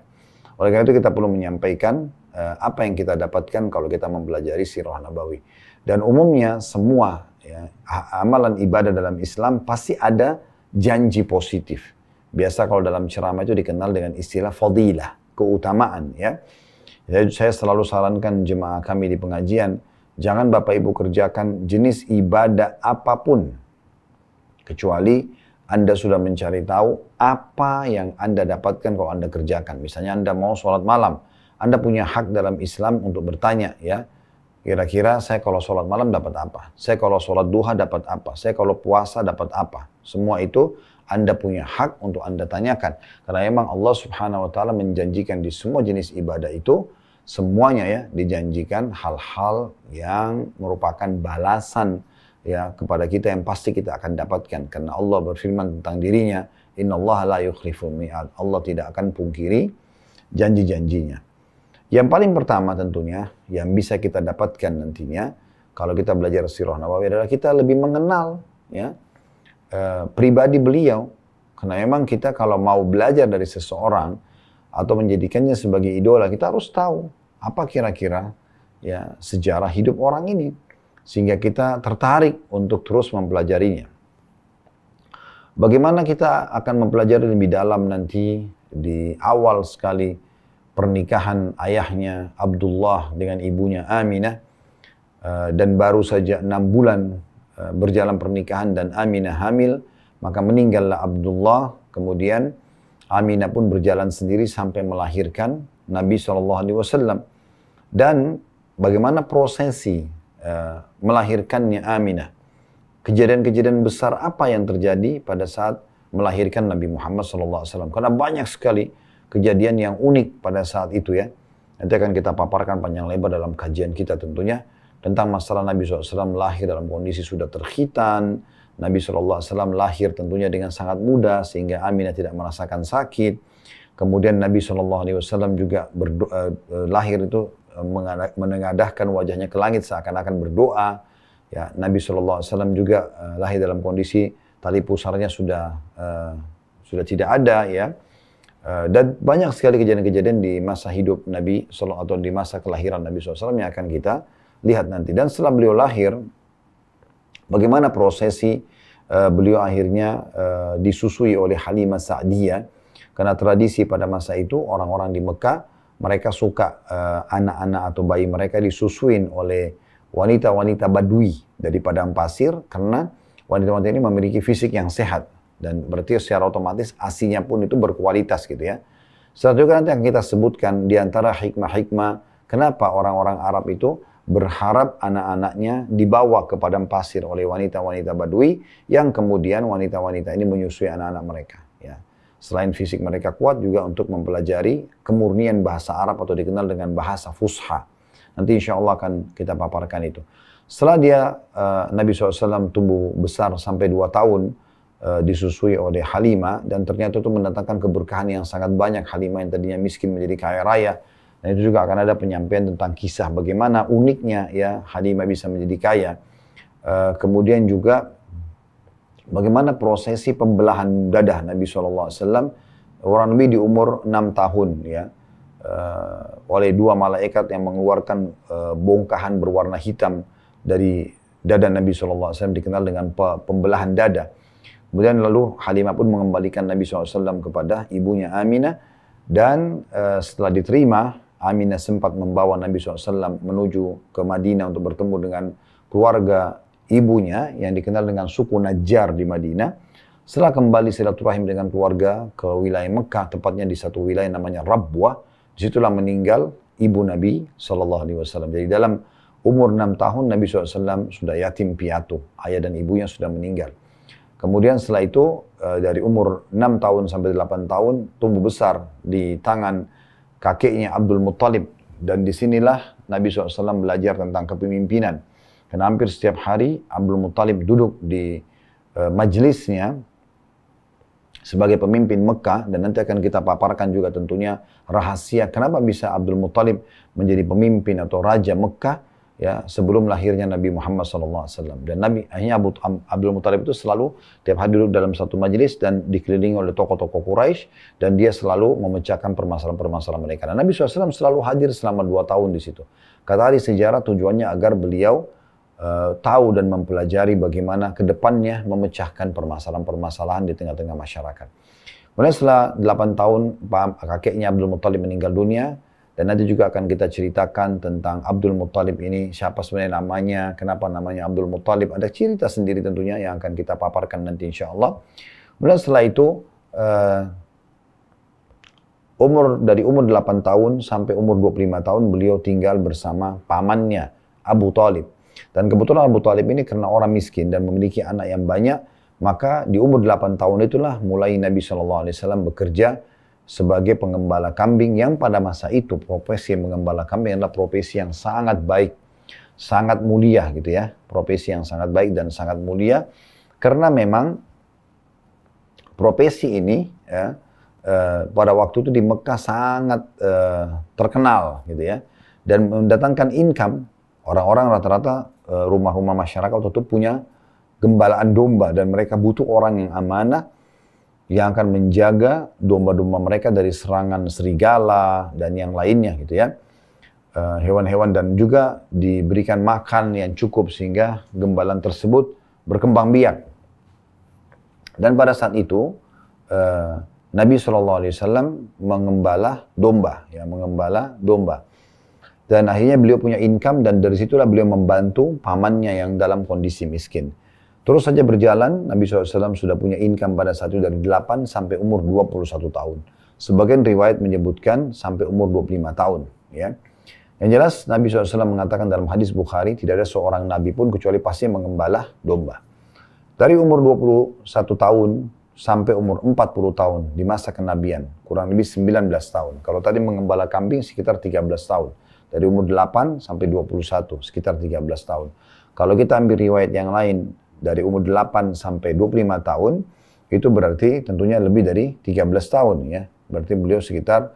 Oleh karena itu kita perlu menyampaikan apa yang kita dapatkan kalau kita mempelajari sirah Nabawi. Dan umumnya semua ya, amalan ibadah dalam Islam pasti ada janji positif. Biasa kalau dalam ceramah itu dikenal dengan istilah fadilah, keutamaan ya. Jadi saya selalu sarankan jemaah kami di pengajian, jangan Bapak Ibu kerjakan jenis ibadah apapun kecuali Anda sudah mencari tahu apa yang Anda dapatkan kalau Anda kerjakan. Misalnya Anda mau sholat malam, Anda punya hak dalam Islam untuk bertanya ya, kira-kira saya kalau sholat malam dapat apa? Saya kalau sholat duha dapat apa? Saya kalau puasa dapat apa? Semua itu Anda punya hak untuk Anda tanyakan. Karena memang Allah Subhanahu Wa Taala menjanjikan di semua jenis ibadah itu, semuanya ya dijanjikan hal-hal yang merupakan balasan ya kepada kita yang pasti kita akan dapatkan, karena Allah berfirman tentang dirinya, innallaha la yukhliful mi'ad, Allah tidak akan pungkiri janji-janjinya. Yang paling pertama tentunya yang bisa kita dapatkan nantinya kalau kita belajar sirah Nabawi adalah kita lebih mengenal ya pribadi beliau, karena memang kita kalau mau belajar dari seseorang atau menjadikannya sebagai idola, kita harus tahu apa kira-kira ya sejarah hidup orang ini, sehingga kita tertarik untuk terus mempelajarinya. Bagaimana kita akan mempelajari lebih dalam nanti di awal sekali pernikahan ayahnya Abdullah dengan ibunya Aminah, dan baru saja 6 bulan berjalan pernikahan dan Aminah hamil, maka meninggallah Abdullah, kemudian Aminah pun berjalan sendiri sampai melahirkan Nabi SAW. Dan bagaimana prosesi melahirkannya Aminah. Kejadian-kejadian besar apa yang terjadi pada saat melahirkan Nabi Muhammad SAW. Karena banyak sekali kejadian yang unik pada saat itu ya. Nanti akan kita paparkan panjang lebar dalam kajian kita tentunya. Tentang masalah Nabi SAW lahir dalam kondisi sudah terkhitan. Nabi SAW lahir tentunya dengan sangat muda sehingga Aminah tidak merasakan sakit. Kemudian Nabi SAW juga lahir itu menengadahkan wajahnya ke langit seakan-akan berdoa. Ya, Nabi SAW juga lahir dalam kondisi tali pusarnya sudah tidak ada ya. Dan banyak sekali kejadian-kejadian di masa hidup Nabi SAW atau di masa kelahiran Nabi SAW yang akan kita lihat nanti. Dan setelah beliau lahir, bagaimana prosesi beliau akhirnya disusui oleh Halimah Sa'diyah. Karena tradisi pada masa itu orang-orang di Mekah, mereka suka anak-anak atau bayi mereka disusuin oleh wanita-wanita Badui dari padang pasir, karena wanita-wanita ini memiliki fisik yang sehat. Dan berarti secara otomatis asinya pun itu berkualitas gitu ya. Setelah itu nanti akan kita sebutkan di antara hikmah-hikmah kenapa orang-orang Arab itu berharap anak-anaknya dibawa ke padang pasir oleh wanita-wanita Badui, yang kemudian wanita-wanita ini menyusui anak-anak mereka. Ya. Selain fisik mereka kuat, juga untuk mempelajari kemurnian bahasa Arab atau dikenal dengan bahasa Fusha. Nanti insya Allah akan kita paparkan itu. Setelah dia, Nabi SAW tumbuh besar sampai 2 tahun, disusui oleh Halimah, dan ternyata itu mendatangkan keberkahan yang sangat banyak. Halimah yang tadinya miskin menjadi kaya raya, Dan itu juga akan ada penyampaian tentang kisah bagaimana uniknya ya Halimah bisa menjadi kaya. Kemudian juga bagaimana prosesi pembelahan dada Nabi SAW, orang lebih di umur 6 tahun ya, oleh dua malaikat yang mengeluarkan bongkahan berwarna hitam dari dada Nabi SAW, dikenal dengan pembelahan dada. Kemudian lalu Halimah pun mengembalikan Nabi SAW kepada ibunya Aminah, dan setelah diterima, Aminah sempat membawa Nabi SAW menuju ke Madinah untuk bertemu dengan keluarga ibunya yang dikenal dengan suku Najjar di Madinah. Setelah kembali silaturahim dengan keluarga ke wilayah Mekah, tepatnya di satu wilayah namanya Rabwah, disitulah meninggal ibu Nabi SAW. Jadi dalam umur 6 tahun Nabi SAW sudah yatim piatu, ayah dan ibunya sudah meninggal. Kemudian setelah itu dari umur 6 tahun sampai 8 tahun tumbuh besar di tangan kakeknya Abdul Muttalib, dan disinilah Nabi SAW belajar tentang kepemimpinan. Karena hampir setiap hari Abdul Muttalib duduk di majelisnya sebagai pemimpin Mekah, dan nanti akan kita paparkan juga tentunya rahasia kenapa bisa Abdul Muttalib menjadi pemimpin atau raja Mekah ya sebelum lahirnya Nabi Muhammad SAW. Dan akhirnya Abdul Muttalib itu selalu tiap hari duduk dalam satu majelis dan dikelilingi oleh tokoh-tokoh Quraisy, dan dia selalu memecahkan permasalahan-permasalahan mereka. Dan Nabi SAW selalu hadir selama 2 tahun di situ. Kata ahli sejarah tujuannya agar beliau tahu dan mempelajari bagaimana kedepannya memecahkan permasalahan-permasalahan di tengah-tengah masyarakat. Kemudian setelah 8 tahun kakeknya Abdul Muttalib meninggal dunia, dan nanti juga akan kita ceritakan tentang Abdul Muttalib ini, siapa sebenarnya namanya, kenapa namanya Abdul Muttalib, ada cerita sendiri tentunya yang akan kita paparkan nanti insya Allah. Kemudian setelah itu, dari umur 8 tahun sampai umur 25 tahun beliau tinggal bersama pamannya Abu Talib. Dan kebetulan Abu Talib ini karena orang miskin dan memiliki anak yang banyak, maka di umur 8 tahun itulah mulai Nabi SAW bekerja sebagai pengembala kambing, yang pada masa itu profesi mengembala kambing adalah profesi yang sangat baik, sangat mulia gitu ya. Profesi yang sangat baik dan sangat mulia, karena memang profesi ini ya, pada waktu itu di Mekah sangat terkenal gitu ya, dan mendatangkan income. Orang-orang rata-rata rumah-rumah masyarakat waktu itu punya gembalaan domba, dan mereka butuh orang yang amanah yang akan menjaga domba-domba mereka dari serangan serigala dan yang lainnya gitu ya. Hewan-hewan, dan juga diberikan makan yang cukup sehingga gembalaan tersebut berkembang biak. Dan pada saat itu Nabi SAW mengembala domba, ya, mengembala domba. Dan akhirnya beliau punya income, dan dari situlah beliau membantu pamannya yang dalam kondisi miskin. Terus saja berjalan, Nabi SAW sudah punya income pada saat itu dari 8 sampai umur 21 tahun. Sebagian riwayat menyebutkan sampai umur 25 tahun. Ya. Yang jelas Nabi SAW mengatakan dalam hadis Bukhari, tidak ada seorang Nabi pun kecuali pasti mengembala domba. Dari umur 21 tahun sampai umur 40 tahun di masa kenabian, kurang lebih 19 tahun. Kalau tadi mengembala kambing sekitar 13 tahun. Dari umur 8 sampai 21, sekitar 13 tahun. Kalau kita ambil riwayat yang lain, dari umur 8 sampai 25 tahun, itu berarti tentunya lebih dari 13 tahun ya. Berarti beliau sekitar,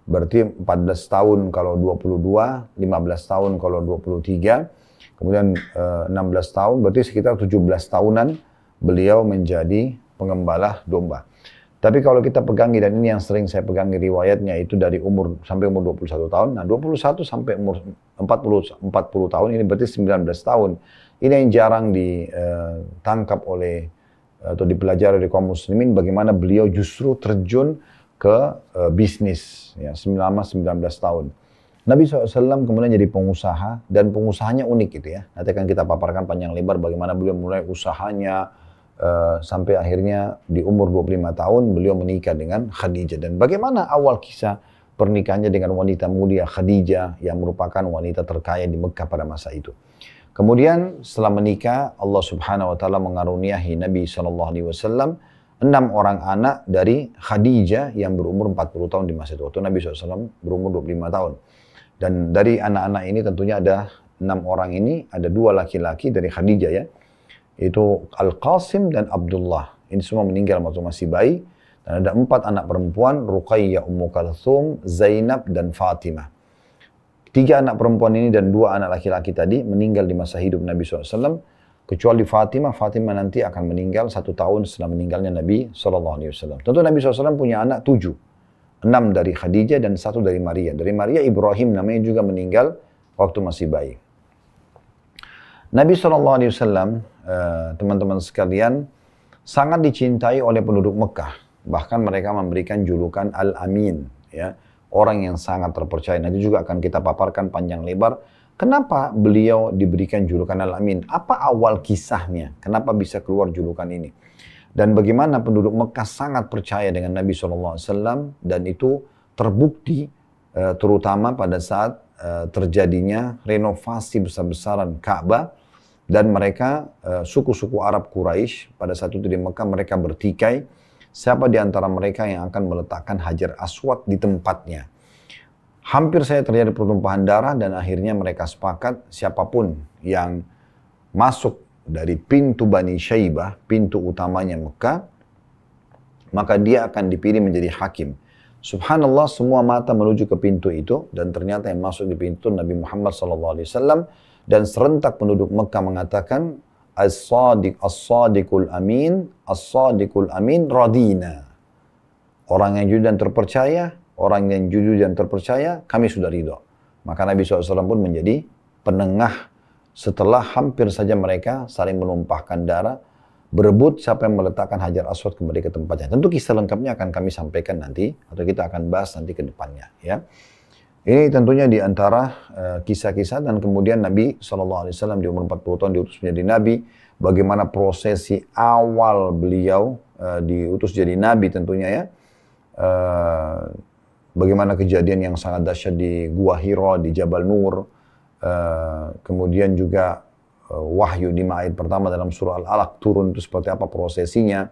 berarti 14 tahun kalau 22, 15 tahun kalau 23, kemudian 16 tahun, berarti sekitar 17 tahunan beliau menjadi pengembala domba. Tapi kalau kita pegangi, dan ini yang sering saya pegangi riwayatnya, itu dari umur sampai umur 21 tahun. Nah 21 sampai umur 40 tahun, ini berarti 19 tahun. Ini yang jarang ditangkap oleh atau dipelajari oleh kaum muslimin, bagaimana beliau justru terjun ke bisnis ya, selama 19 tahun. Nabi SAW kemudian jadi pengusaha, dan pengusahanya unik gitu ya. Nanti akan kita paparkan panjang lebar bagaimana beliau mulai usahanya, sampai akhirnya di umur 25 tahun beliau menikah dengan Khadijah. Dan bagaimana awal kisah pernikahannya dengan wanita mulia Khadijah yang merupakan wanita terkaya di Mekah pada masa itu. Kemudian setelah menikah, Allah Subhanahu wa taala mengaruniahi Nabi SAW 6 orang anak dari Khadijah yang berumur 40 tahun di masa itu. Waktu Nabi SAW berumur 25 tahun. Dan dari anak-anak ini tentunya ada 6 orang ini, ada 2 laki-laki dari Khadijah ya. Itu Al-Qasim dan Abdullah. Ini semua meninggal waktu masih bayi. Dan ada 4 anak perempuan, Ruqayyah, Ummu Kalthum, Zainab, dan Fatimah. 3 anak perempuan ini dan 2 anak laki-laki tadi meninggal di masa hidup Nabi SAW. Kecuali Fatimah, Fatimah nanti akan meninggal 1 tahun setelah meninggalnya Nabi SAW. Tentu Nabi SAW punya anak 7. 6 dari Khadijah dan 1 dari Maria. Dari Maria, Ibrahim namanya juga meninggal waktu masih bayi. Nabi SAW, teman-teman sekalian, sangat dicintai oleh penduduk Mekah. Bahkan mereka memberikan julukan Al-Amin, ya, orang yang sangat terpercaya. Nanti juga akan kita paparkan panjang lebar. Kenapa beliau diberikan julukan Al-Amin? Apa awal kisahnya? Kenapa bisa keluar julukan ini? Dan bagaimana penduduk Mekah sangat percaya dengan Nabi SAW, dan itu terbukti terutama pada saat terjadinya renovasi besar-besaran Ka'bah, dan mereka suku-suku Arab Quraisy pada saat itu di Mekah mereka bertikai siapa di antara mereka yang akan meletakkan Hajar Aswad di tempatnya. Hampir saja terjadi pertumpahan darah dan akhirnya mereka sepakat siapapun yang masuk dari pintu Bani Syaibah, pintu utamanya Mekah, maka dia akan dipilih menjadi hakim. Subhanallah, semua mata menuju ke pintu itu dan ternyata yang masuk di pintu Nabi Muhammad SAW, dan serentak penduduk Mekah mengatakan as-sadiqul amin, as-sadiqul amin radina. Orang yang jujur dan terpercaya, orang yang jujur dan terpercaya, kami sudah ridho. Maka Nabi SAW pun menjadi penengah setelah hampir saja mereka saling menumpahkan darah, berebut siapa yang meletakkan Hajar Aswad kembali ke tempatnya. Tentu kisah lengkapnya akan kami sampaikan nanti, atau kita akan bahas nanti ke depannya, ya. Ini tentunya di antara kisah-kisah, dan kemudian Nabi SAW di umur 40 tahun diutus menjadi Nabi. Bagaimana prosesi awal beliau diutus jadi Nabi tentunya, ya. Bagaimana kejadian yang sangat dahsyat di Gua Hira, di Jabal Nur. Kemudian juga wahyu di ayat pertama dalam surah Al-Alaq turun, itu seperti apa prosesinya.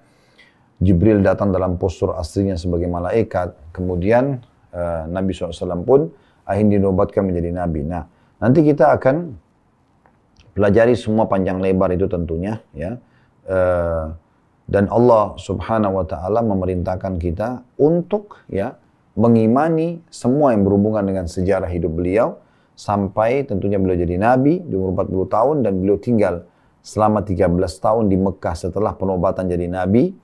Jibril datang dalam postur aslinya sebagai malaikat. Kemudian Nabi SAW pun akhirnya dinobatkan menjadi Nabi. Nah, nanti kita akan pelajari semua panjang lebar itu tentunya, ya. Dan Allah Subhanahu wa Ta'ala memerintahkan kita untuk, ya, mengimani semua yang berhubungan dengan sejarah hidup beliau sampai tentunya beliau jadi Nabi di umur 40 tahun dan beliau tinggal selama 13 tahun di Mekah setelah penobatan jadi Nabi,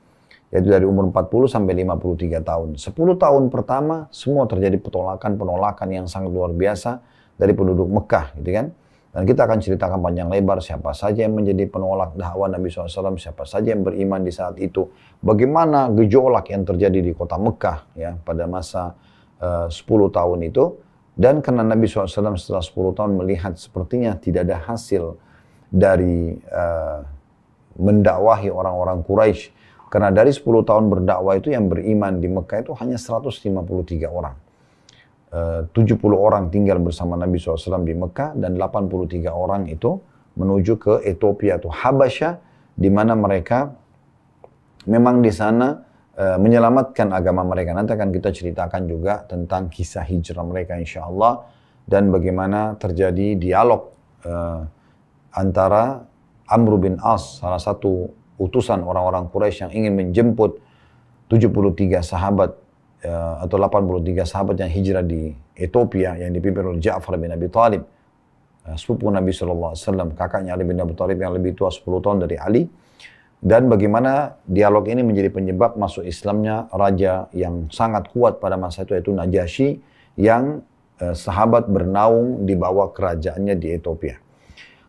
yaitu dari umur 40 sampai 53 tahun. 10 tahun pertama semua terjadi penolakan yang sangat luar biasa dari penduduk Mekah, gitu kan. Dan kita akan ceritakan panjang lebar siapa saja yang menjadi penolak dakwah Nabi SAW, siapa saja yang beriman di saat itu. Bagaimana gejolak yang terjadi di kota Mekah, ya, pada masa 10 tahun itu. Dan karena Nabi SAW setelah 10 tahun melihat sepertinya tidak ada hasil dari mendakwahi orang-orang Quraisy. Karena dari 10 tahun berdakwah itu yang beriman di Mekah itu hanya 153 orang. 70 orang tinggal bersama Nabi SAW di Mekah dan 83 orang itu menuju ke Ethiopia atau Habasyah, di mana mereka memang di sana menyelamatkan agama mereka. Nanti akan kita ceritakan juga tentang kisah hijrah mereka insya Allah, dan bagaimana terjadi dialog antara Amr bin As, salah satu utusan orang-orang Quraisy yang ingin menjemput 73 sahabat atau 83 sahabat yang hijrah di Ethiopia yang dipimpin oleh Ja'far bin Abi Thalib, sepupu Nabi SAW, kakaknya Ali bin Abi Thalib yang lebih tua 10 tahun dari Ali. Dan bagaimana dialog ini menjadi penyebab masuk Islamnya raja yang sangat kuat pada masa itu, yaitu Najasyi, yang sahabat bernaung di bawah kerajaannya di Ethiopia.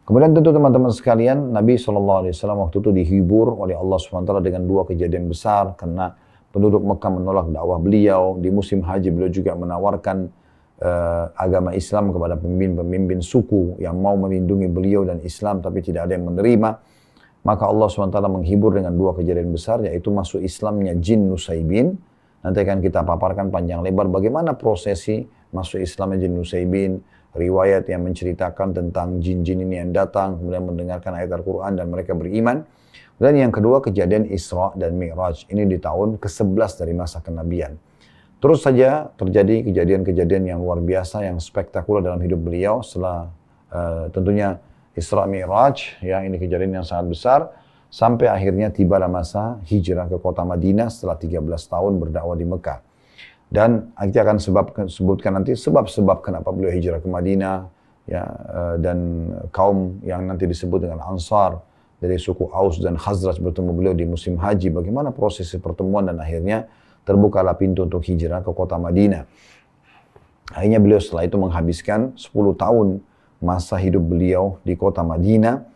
Kemudian tentu teman-teman sekalian, Nabi SAW waktu itu dihibur oleh Allah SWT dengan 2 kejadian besar, karena penduduk Mekah menolak dakwah beliau. Di musim haji beliau juga menawarkan agama Islam kepada pemimpin-pemimpin suku yang mau melindungi beliau dan Islam, tapi tidak ada yang menerima. Maka Allah SWT menghibur dengan 2 kejadian besar, yaitu masuk Islamnya jin Nusaybin. Nanti akan kita paparkan panjang lebar bagaimana prosesi masuk Islamnya jin Nusaybin, riwayat yang menceritakan tentang jin-jin ini yang datang, kemudian mendengarkan ayat Al-Quran dan mereka beriman. Dan yang kedua, kejadian Isra dan Mi'raj. Ini di tahun ke-11 dari masa kenabian. Terus saja terjadi kejadian-kejadian yang luar biasa, yang spektakuler dalam hidup beliau setelah tentunya Isra Mi'raj, ya, ini kejadian yang sangat besar, sampai akhirnya tibalah masa hijrah ke kota Madinah setelah 13 tahun berdakwah di Mekah. Dan kita akan sebutkan nanti sebab-sebab kenapa beliau hijrah ke Madinah, ya, dan kaum yang nanti disebut dengan Ansar dari suku Aus dan Khazraj bertemu beliau di musim haji, bagaimana prosesi pertemuan dan akhirnya terbukalah pintu untuk hijrah ke kota Madinah. Akhirnya beliau setelah itu menghabiskan 10 tahun masa hidup beliau di kota Madinah,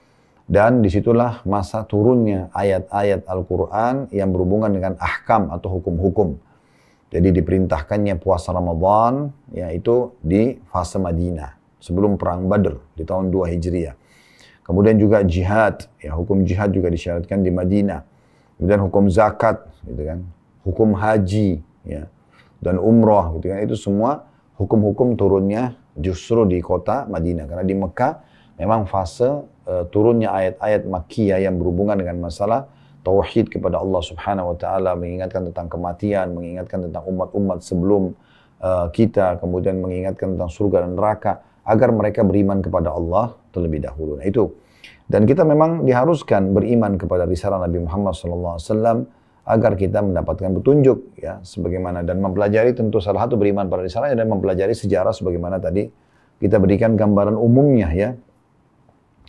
dan disitulah masa turunnya ayat-ayat Al-Quran yang berhubungan dengan ahkam atau hukum-hukum. Jadi diperintahkannya puasa Ramadan, yaitu di fase Madinah, sebelum perang Badr di tahun 2 Hijriah. Kemudian juga jihad, ya, hukum jihad juga disyaratkan di Madinah. Kemudian hukum zakat, gitu kan, hukum haji, ya, dan umrah, gitu kan, itu semua hukum-hukum turunnya justru di kota Madinah. Karena di Mekah memang fase turunnya ayat-ayat Makkiyah yang berhubungan dengan masalah tauhid kepada Allah Subhanahu wa taala, mengingatkan tentang kematian, mengingatkan tentang umat-umat sebelum kita, kemudian mengingatkan tentang surga dan neraka agar mereka beriman kepada Allah terlebih dahulu. Nah itu. Dan kita memang diharuskan beriman kepada risalah Nabi Muhammad SAW agar kita mendapatkan petunjuk, ya, sebagaimana, dan mempelajari, tentu salah satu beriman pada risalahnya dan mempelajari sejarah sebagaimana tadi kita berikan gambaran umumnya, ya.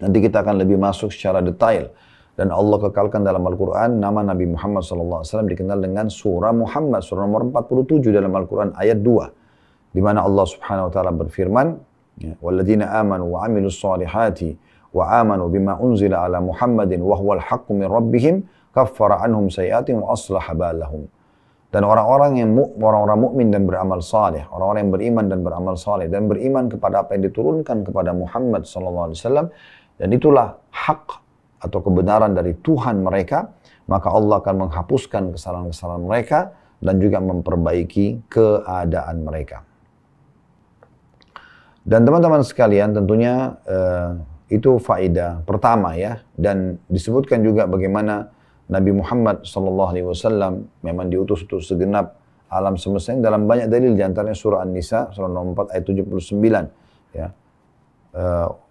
Nanti kita akan lebih masuk secara detail. Dan Allah kekalkan dalam Al-Quran nama Nabi Muhammad SAW dikenal dengan surah Muhammad, surah nomor 47 dalam Al-Quran ayat 2. Di mana Allah Subhanahu wa taala berfirman, ya, "Walladzina amanu wa 'amilus solihati wa amanu bima unzila ala Muhammadin wa huwal haqqu min rabbihim kaffara anhum sayiatin wa aslaha balahum." Dan orang-orang mukmin dan beramal saleh, orang-orang yang beriman dan beramal saleh dan beriman kepada apa yang diturunkan kepada Muhammad SAW, dan itulah hak atau kebenaran dari Tuhan mereka, maka Allah akan menghapuskan kesalahan-kesalahan mereka dan juga memperbaiki keadaan mereka. Dan teman-teman sekalian, tentunya itu faedah pertama, ya, dan disebutkan juga bagaimana Nabi Muhammad SAW memang diutus untuk segenap alam semesta dalam banyak dalil, diantaranya surah An-Nisa surah nomor 4 ayat 79, ya.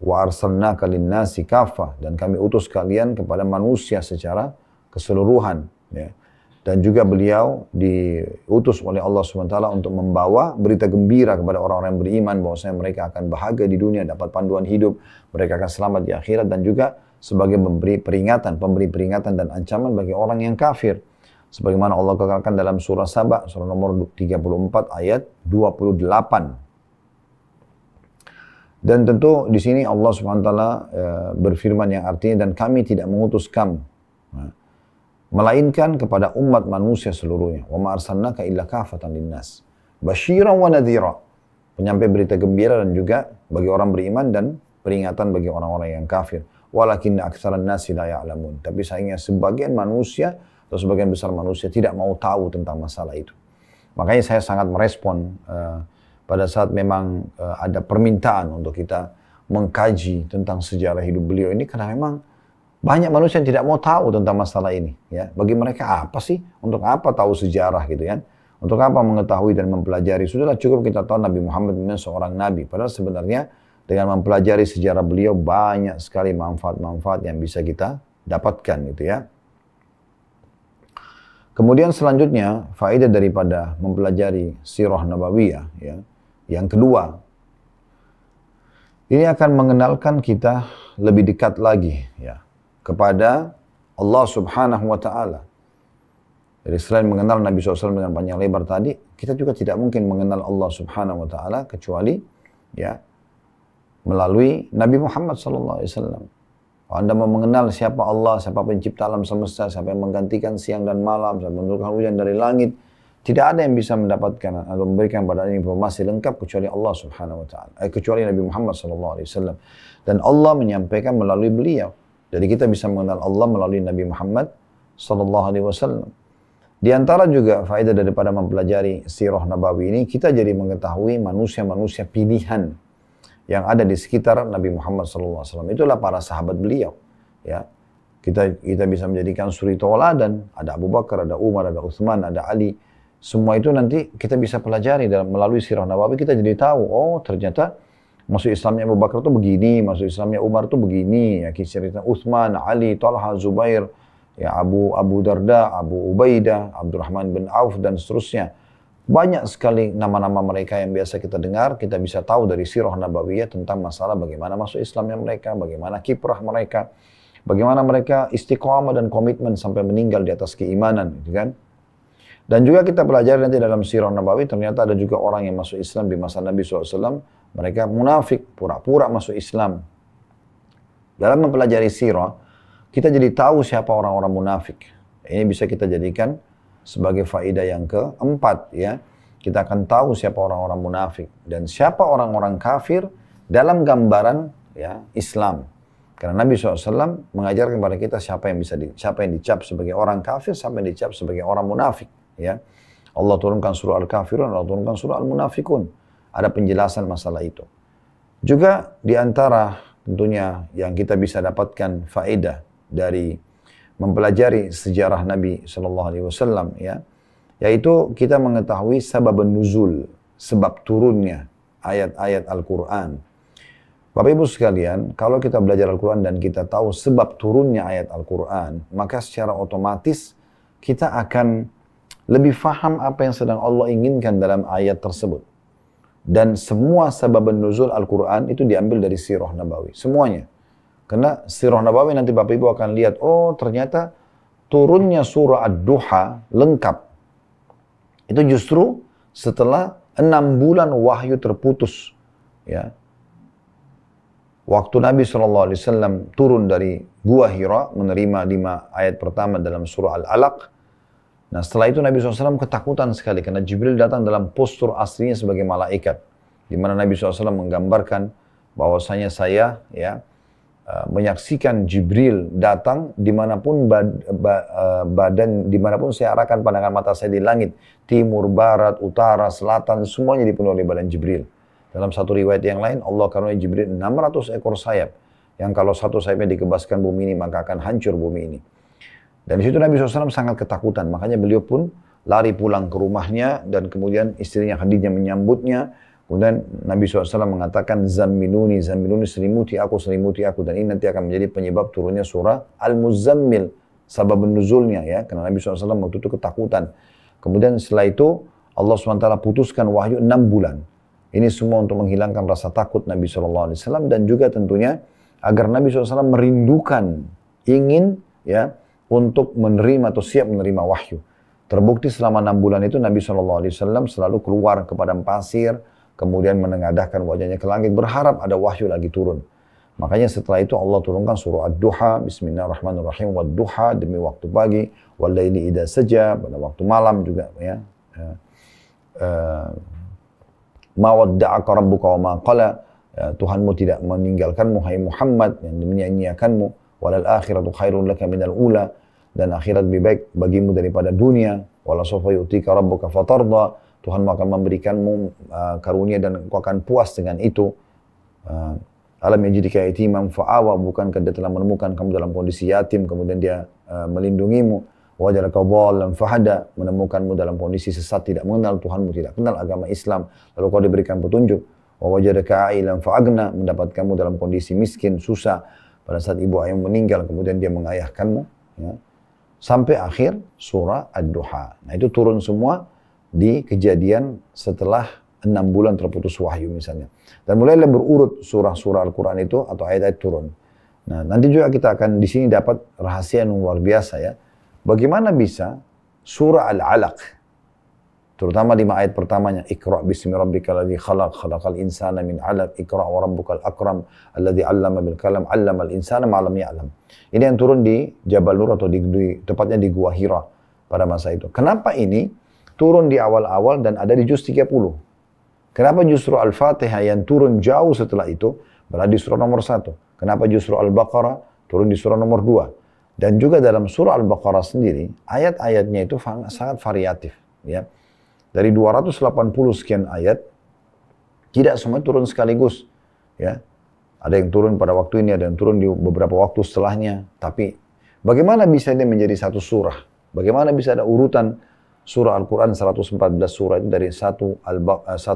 Wa arsalnaka lin-nasi kaffah, dan kami utus kalian kepada manusia secara keseluruhan, ya. Dan juga beliau diutus oleh Allah SWT untuk membawa berita gembira kepada orang-orang yang beriman bahwasanya mereka akan bahagia di dunia, dapat panduan hidup, mereka akan selamat di akhirat, dan juga sebagai pemberi peringatan dan ancaman bagi orang yang kafir. Sebagaimana Allah kekalkan dalam surah Saba surah nomor 34 ayat 28. Dan tentu di sini Allah SWT berfirman yang artinya, dan kami tidak mengutus kamu, melainkan kepada umat manusia seluruhnya. Wa ma arsalnaka illa kafatan linnas basyiran wa nadhira, penyampai berita gembira dan juga bagi orang beriman dan peringatan bagi orang-orang yang kafir. Walakinna aktsaran nasi la ya'lamun, tapi sayangnya sebagian manusia atau sebagian besar manusia tidak mau tahu tentang masalah itu. Makanya saya sangat merespon pada saat memang ada permintaan untuk kita mengkaji tentang sejarah hidup beliau ini, karena memang banyak manusia yang tidak mau tahu tentang masalah ini, ya. Bagi mereka apa sih? Untuk apa tahu sejarah, gitu kan? Untuk apa mengetahui dan mempelajari? Sudahlah, cukup kita tahu Nabi Muhammad memang seorang nabi. Padahal sebenarnya dengan mempelajari sejarah beliau banyak sekali manfaat-manfaat yang bisa kita dapatkan, gitu ya. Kemudian selanjutnya faedah daripada mempelajari sirah nabawiyah, ya. Yang kedua, ini akan mengenalkan kita lebih dekat lagi, ya, kepada Allah Subhanahu wa taala. Jadi selain mengenal Nabi SAW dengan panjang lebar tadi, kita juga tidak mungkin mengenal Allah Subhanahu wa taala kecuali, ya, melalui Nabi Muhammad SAW. Kalau Anda mau mengenal siapa Allah, siapa pencipta alam semesta, siapa yang menggantikan siang dan malam, siapa yang menurunkan hujan dari langit, tidak ada yang bisa mendapatkan atau memberikan pada informasi lengkap kecuali Allah Subhanahu wa taala, kecuali Nabi Muhammad SAW. Dan Allah menyampaikan melalui beliau. Jadi kita bisa mengenal Allah melalui Nabi Muhammad SAW. Di antara juga faedah daripada mempelajari sirah nabawi ini, kita jadi mengetahui manusia-manusia pilihan yang ada di sekitar Nabi Muhammad SAW. Itulah para sahabat beliau, ya. Kita bisa menjadikan suri tauladan. Ada Abu Bakar, ada Umar, ada Utsman, ada Ali. Semua itu nanti kita bisa pelajari melalui sirah nabawi. Kita jadi tahu, oh ternyata masuk Islamnya Abu Bakar itu begini, masuk Islamnya Umar itu begini, ya, cerita Utsman, Ali, Talha, Zubair, ya Abu Darda, Abu Ubaidah, Abdurrahman bin Auf dan seterusnya. Banyak sekali nama-nama mereka yang biasa kita dengar, kita bisa tahu dari sirah nabawiyah tentang masalah bagaimana masuk Islamnya mereka, bagaimana kiprah mereka, bagaimana mereka istiqamah dan komitmen sampai meninggal di atas keimanan, gitu kan. Dan juga kita pelajari nanti dalam sirah nabawi, ternyata ada juga orang yang masuk Islam di masa Nabi SAW, mereka munafik, pura-pura masuk Islam. Dalam mempelajari sirah, kita jadi tahu siapa orang-orang munafik. Ini bisa kita jadikan sebagai faedah yang keempat, ya. Kita akan tahu siapa orang-orang munafik dan siapa orang-orang kafir dalam gambaran, ya, Islam. Karena Nabi SAW mengajarkan kepada kita siapa yang dicap sebagai orang kafir, siapa yang dicap sebagai orang munafik, ya. Allah turunkan surah Al-Kafirun, Allah turunkan surah Al-Munafikun. Ada penjelasan masalah itu. Juga di antara tentunya yang kita bisa dapatkan faedah dari mempelajari sejarah Nabi SAW, ya, yaitu kita mengetahui sabab nuzul, sebab turunnya ayat-ayat Al-Quran. Bapak Ibu sekalian, kalau kita belajar Al-Quran dan kita tahu sebab turunnya ayat Al-Quran, maka secara otomatis kita akan lebih faham apa yang sedang Allah inginkan dalam ayat tersebut. Dan semua sabab nuzul Al-Quran itu diambil dari sirah nabawi, semuanya. Karena sirah nabawi nanti Bapak Ibu akan lihat, oh ternyata turunnya surah Ad-Duha lengkap. Itu justru setelah 6 bulan wahyu terputus. Ya. Waktu Nabi SAW turun dari Gua Hira, menerima 5 ayat pertama dalam surah Al-Alaq. Nah setelah itu Nabi SAW ketakutan sekali, karena Jibril datang dalam postur aslinya sebagai malaikat. Di mana Nabi SAW menggambarkan bahwasanya saya, ya, menyaksikan Jibril datang dimanapun dimanapun saya arahkan pandangan mata saya di langit, timur, barat, utara, selatan, semuanya dipenuhi oleh badan Jibril. Dalam satu riwayat yang lain, Allah karuniai Jibril 600 ekor sayap, yang kalau satu sayapnya dikebaskan bumi ini, maka akan hancur bumi ini. Dan di situ Nabi SAW sangat ketakutan, makanya beliau pun lari pulang ke rumahnya, dan kemudian istrinya Khadijah menyambutnya. Kemudian Nabi SAW mengatakan, Zammiluni, Zammiluni, selimuti aku, dan ini nanti akan menjadi penyebab turunnya surah Al-Muzammil, sabab nuzulnya, ya, karena Nabi SAW waktu itu ketakutan. Kemudian setelah itu Allah SWT putuskan wahyu 6 bulan. Ini semua untuk menghilangkan rasa takut Nabi SAW, dan juga tentunya agar Nabi SAW merindukan, ingin, ya, untuk menerima atau siap menerima wahyu. Terbukti selama 6 bulan itu Nabi SAW selalu keluar ke padang pasir, kemudian menengadahkan wajahnya ke langit, berharap ada wahyu lagi turun. Makanya setelah itu Allah turunkan surah Ad-Duha, Bismillahirrahmanirrahim, Wad-Duha, demi waktu pagi, Wal-Laili idza saja, pada waktu malam juga, ya. Ma wadda'aka rabbuka wa ma qala, Tuhanmu tidak meninggalkanmu, hai Muhammad, yang menyanyiakanmu, walal akhiratu khairun laka minal ula, dan akhirat lebih baik bagimu daripada dunia, wala sawfa yu'tika rabbuka fatarda, Tuhanmu akan memberikanmu karunia dan engkau akan puas dengan itu. Alam yajidika yatiman fa'awa, bukankah dia telah menemukan kamu dalam kondisi yatim, kemudian dia melindungimu. Wajadaka dhallan fahada, menemukanmu dalam kondisi sesat, tidak mengenal Tuhanmu, tidak kenal agama Islam, lalu kau diberikan petunjuk. Wa wajadaka a'ilan fa'agna, mendapatkanmu dalam kondisi miskin, susah, pada saat ibu ayahmu meninggal, kemudian dia mengayahkanmu, ya. Sampai akhir surah Ad-Duha. Nah itu turun semua di kejadian setelah 6 bulan terputus wahyu misalnya. Dan mulailah berurut surah-surah Al-Quran itu atau ayat-ayat turun. Nah nanti juga kita akan di sini dapat rahasia yang luar biasa, ya. Bagaimana bisa surah Al-Alaq, terutama 5 ayat pertamanya, Iqra' bismi rabbikal ladzi khalaq, khalaqal insana min 'alaq, Iqra' wa rabbukal akram, alladzi 'allama bil qalam, 'allamal insana ma lam ya'lam. Ini yang turun di Jabal Nur atau tepatnya di Gua Hira pada masa itu. Kenapa ini turun di awal-awal dan ada di juz 30? Kenapa justru Al-Fatihah yang turun jauh setelah itu berada di surah nomor 1? Kenapa justru Al-Baqarah turun di surah nomor 2? Dan juga dalam surah Al-Baqarah sendiri, ayat-ayatnya itu sangat variatif, ya. Dari 280 sekian ayat, tidak semua turun sekaligus, ya. Ada yang turun pada waktu ini, ada yang turun di beberapa waktu setelahnya. Tapi bagaimana bisa ini menjadi satu surah? Bagaimana bisa ada urutan surah Al-Quran 114 surah itu dari 1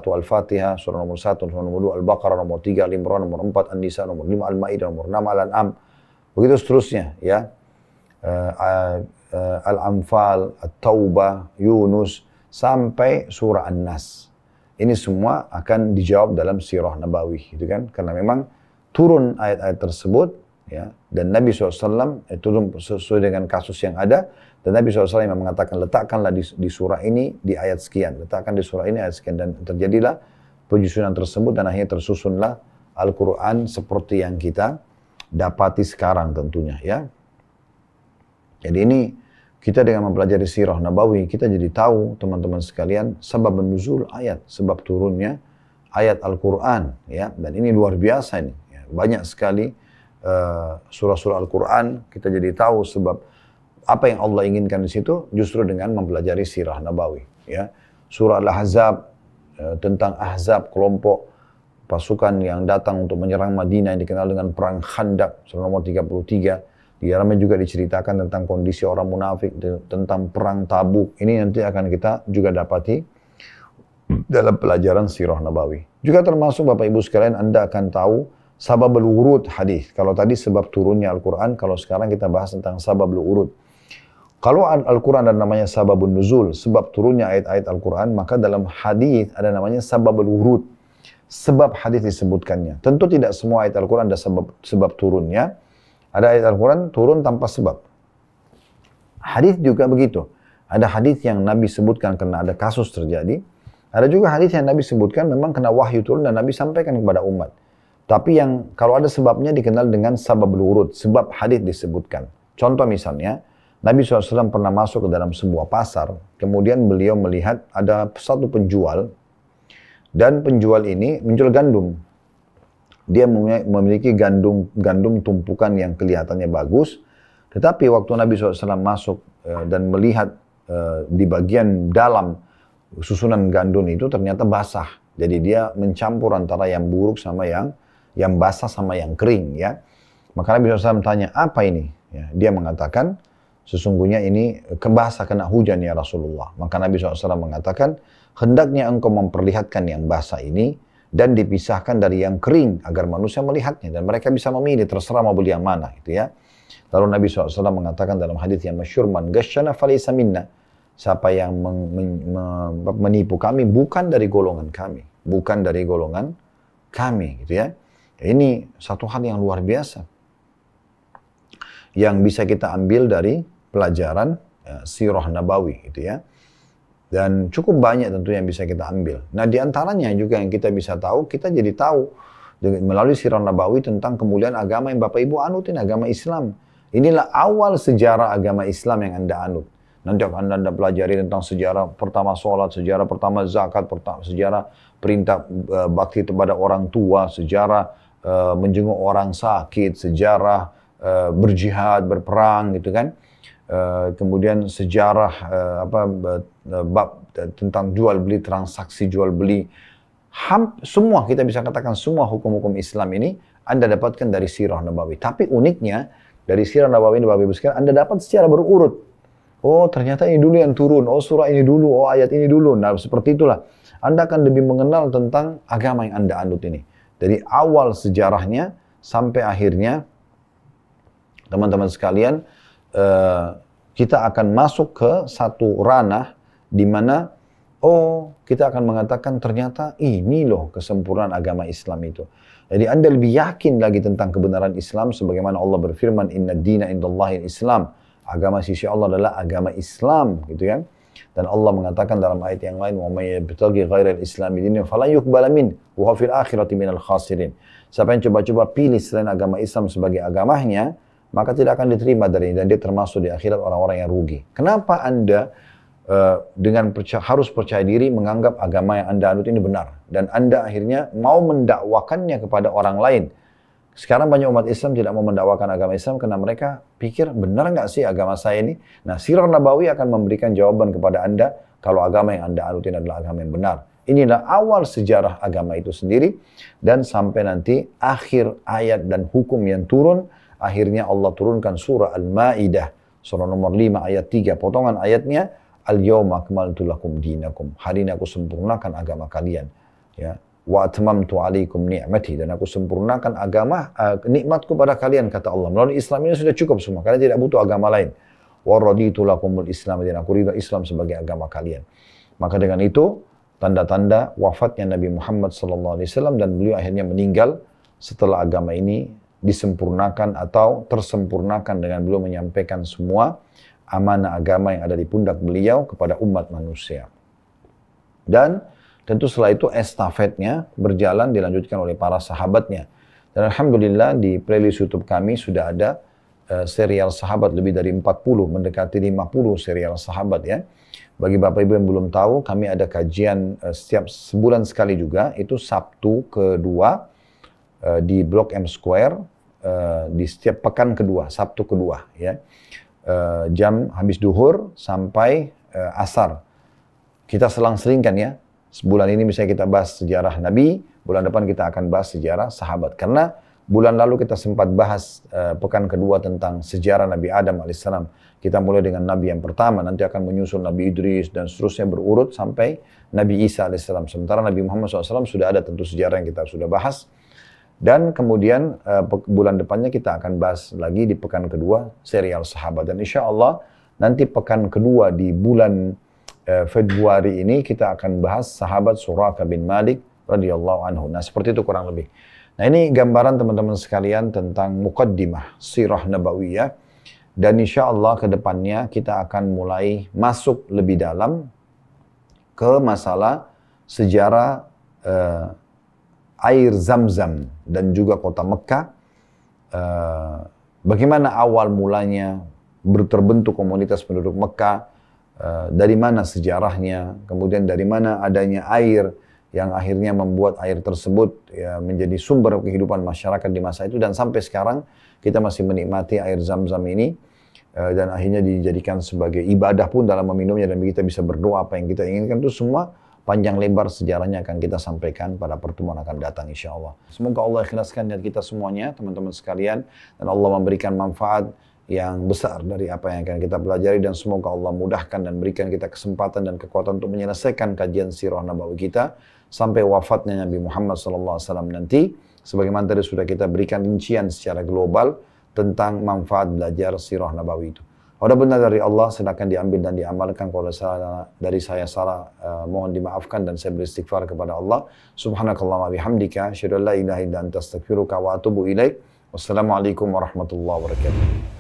Al-Fatihah, surah nomor 1, surah nomor 2, Al-Baqarah nomor 3, Al-Imran nomor 4, An-Nisa nomor 5, Al-Ma'idah nomor 6, Al-An'am. Begitu seterusnya, ya. Al-Anfal, At-Taubah, Yunus, sampai surah An-Nas. Ini semua akan dijawab dalam sirah Nabawi, gitu kan? Karena memang turun ayat-ayat tersebut, ya, dan Nabi SAW turun sesuai dengan kasus yang ada, dan Nabi SAW yang mengatakan, letakkanlah di surah ini di ayat sekian, letakkan di surah ini ayat sekian, dan terjadilah penyusunan tersebut, dan akhirnya tersusunlah Al-Quran seperti yang kita dapati sekarang tentunya, ya. Jadi ini kita dengan mempelajari sirah Nabawi, kita jadi tahu teman-teman sekalian sebab nuzul ayat, sebab turunnya ayat Al-Quran, ya. Dan ini luar biasa ini, ya. Banyak sekali surah-surah Al-Quran, kita jadi tahu sebab apa yang Allah inginkan di situ justru dengan mempelajari sirah Nabawi, ya. Surah Al-Ahzab tentang Ahzab, kelompok pasukan yang datang untuk menyerang Madinah yang dikenal dengan perang Khandaq, surah nomor 33. Di dalamnya juga diceritakan tentang kondisi orang munafik, tentang perang Tabuk. Ini nanti akan kita juga dapati dalam pelajaran sirah Nabawi. Juga termasuk Bapak Ibu sekalian, Anda akan tahu sababul wurud hadis. Kalau tadi sebab turunnya Al-Quran, kalau sekarang kita bahas tentang sababul wurud. Kalau Al-Quran ada namanya sababun nuzul, sebab turunnya ayat-ayat Al-Quran, maka dalam hadis ada namanya sababul wurud. Sebab hadis disebutkannya. Tentu tidak semua ayat Al-Quran ada sebab turunnya. Ada ayat Al-Quran turun tanpa sebab. Hadis juga begitu. Ada hadis yang Nabi sebutkan karena ada kasus terjadi. Ada juga hadis yang Nabi sebutkan memang kena wahyu turun dan Nabi sampaikan kepada umat. Tapi yang kalau ada sebabnya dikenal dengan sababul wurud, sebab hadis disebutkan. Contoh misalnya, Nabi SAW pernah masuk ke dalam sebuah pasar, kemudian beliau melihat ada satu penjual, dan penjual ini menjual gandum. Dia memiliki gandum tumpukan yang kelihatannya bagus, tetapi waktu Nabi SAW masuk dan melihat di bagian dalam susunan gandum itu ternyata basah. Jadi dia mencampur antara yang buruk sama yang basah sama yang kering, ya. Maka Nabi SAW tanya, apa ini? Ya, dia mengatakan, sesungguhnya ini basah kena hujan ya Rasulullah. Maka Nabi SAW mengatakan, hendaknya engkau memperlihatkan yang basah ini dan dipisahkan dari yang kering agar manusia melihatnya dan mereka bisa memilih, terserah mau beli yang mana, gitu ya. Lalu Nabi SAW mengatakan dalam hadis yang masyhur, man ghasyana falaysa minna, siapa yang menipu kami bukan dari golongan kami, bukan dari golongan kami, gitu ya. Ini satu hal yang luar biasa yang bisa kita ambil dari pelajaran sirah Nabawi, gitu ya. Dan cukup banyak tentu yang bisa kita ambil. Nah, di antaranya juga yang kita bisa tahu, kita jadi tahu melalui sirah Nabawi tentang kemuliaan agama yang Bapak Ibu anutin, agama Islam. Inilah awal sejarah agama Islam yang Anda anut. Nanti akan Anda pelajari tentang sejarah pertama sholat, sejarah pertama zakat, sejarah perintah bakti kepada orang tua, sejarah menjenguk orang sakit, sejarah berjihad, berperang, gitu kan. Kemudian sejarah bab tentang jual beli, transaksi jual beli, semua kita bisa katakan semua hukum-hukum Islam ini Anda dapatkan dari sirah Nabawi. Tapi uniknya dari sirah Nabawi ini Bapak Ibu sekalian, Anda dapat secara berurut. Oh, ternyata ini dulu yang turun, oh surah ini dulu, oh ayat ini dulu. Nah, seperti itulah Anda akan lebih mengenal tentang agama yang Anda anut ini. Dari awal sejarahnya sampai akhirnya, teman-teman sekalian, kita akan masuk ke satu ranah di mana kita akan mengatakan ternyata ini loh kesempurnaan agama Islam itu. Jadi Anda lebih yakin lagi tentang kebenaran Islam sebagaimana Allah berfirman, inna dina indallahil Islam. Agama sisi Allah adalah agama Islam, gitu kan. Dan Allah mengatakan dalam ayat yang lain, wa may yabtaghi ghairal islami dinan falan yuqbala min wa huwa fil akhirati minal khasirin. Siapa yang coba-coba pilih selain agama Islam sebagai agamanya, maka tidak akan diterima dari dan dia termasuk di akhirat orang-orang yang rugi. Kenapa Anda harus percaya diri menganggap agama yang Anda anut ini benar dan Anda akhirnya mau mendakwakannya kepada orang lain? Sekarang banyak umat Islam tidak mau mendakwakan agama Islam karena mereka pikir benar nggak sih agama saya ini? Nah, sirah Nabawi akan memberikan jawaban kepada Anda kalau agama yang Anda anutin adalah agama yang benar. Inilah awal sejarah agama itu sendiri dan sampai nanti akhir ayat dan hukum yang turun. Akhirnya Allah turunkan surah Al-Ma'idah, surah nomor 5 ayat 3. Potongan ayatnya, Al-yawma akmaltu lakum dinakum. Hari ini aku sempurnakan agama kalian. Ya. wa atmamtu alaikum ni'mati, dan aku sempurnakan nikmatku pada kalian, kata Allah. Melalui Islam ini sudah cukup semua. Kalian tidak butuh agama lain. Wa raditu lakumul Islam, dan aku ridha Islam sebagai agama kalian. Maka dengan itu tanda-tanda wafatnya Nabi Muhammad SAW, dan beliau akhirnya meninggal setelah agama ini disempurnakan atau tersempurnakan dengan beliau menyampaikan semua amanah agama yang ada di pundak beliau kepada umat manusia. Dan tentu setelah itu estafetnya berjalan dilanjutkan oleh para sahabatnya. Dan alhamdulillah di playlist YouTube kami sudah ada serial sahabat lebih dari 40, mendekati 50 serial sahabat ya. Bagi Bapak Ibu yang belum tahu, kami ada kajian setiap sebulan sekali juga, itu Sabtu kedua di Blok M Square, di setiap pekan kedua, Sabtu kedua ya. Jam habis duhur sampai asar. Kita selang-selingkan ya. Sebulan ini misalnya kita bahas sejarah Nabi, bulan depan kita akan bahas sejarah sahabat. Karena bulan lalu kita sempat bahas pekan kedua tentang sejarah Nabi Adam alaihissalam. Kita mulai dengan Nabi yang pertama, nanti akan menyusul Nabi Idris dan seterusnya berurut sampai Nabi Isa alaihissalam. Sementara Nabi Muhammad SAW sudah ada tentu sejarah yang kita sudah bahas. Dan kemudian bulan depannya kita akan bahas lagi di pekan kedua serial sahabat. Dan insya Allah nanti pekan kedua di bulan Februari ini kita akan bahas sahabat Suraka bin Malik radhiyallahu anhu. Nah, seperti itu kurang lebih. Nah, ini gambaran teman-teman sekalian tentang muqaddimah sirah nabawiyah, dan insya Allah ke depannya kita akan mulai masuk lebih dalam ke masalah sejarah air Zam-Zam dan juga kota Mekah. Bagaimana awal mulanya terbentuk komunitas penduduk Mekah, dari mana sejarahnya, kemudian dari mana adanya air yang akhirnya membuat air tersebut ya, menjadi sumber kehidupan masyarakat di masa itu, dan sampai sekarang kita masih menikmati air Zam-Zam ini, dan akhirnya dijadikan sebagai ibadah pun dalam meminumnya, dan kita bisa berdoa apa yang kita inginkan. Itu semua panjang lebar sejarahnya akan kita sampaikan pada pertemuan akan datang insya Allah. Semoga Allah ikhlaskan niat kita semuanya teman-teman sekalian, dan Allah memberikan manfaat yang besar dari apa yang akan kita pelajari, dan semoga Allah mudahkan dan berikan kita kesempatan dan kekuatan untuk menyelesaikan kajian sirah nabawi kita sampai wafatnya Nabi Muhammad SAW nanti, sebagaimana tadi sudah kita berikan rincian secara global tentang manfaat belajar sirah nabawi itu. Kalau benar dari Allah, silakan diambil dan diamalkan. Kalau dari saya salah, mohon dimaafkan dan saya beristighfar kepada Allah. Subhanakallah wa bihamdika, asyhadu an la ilaha illa anta astaghfiruka wa atubu ilaik. Wassalamualaikum warahmatullahi wabarakatuh.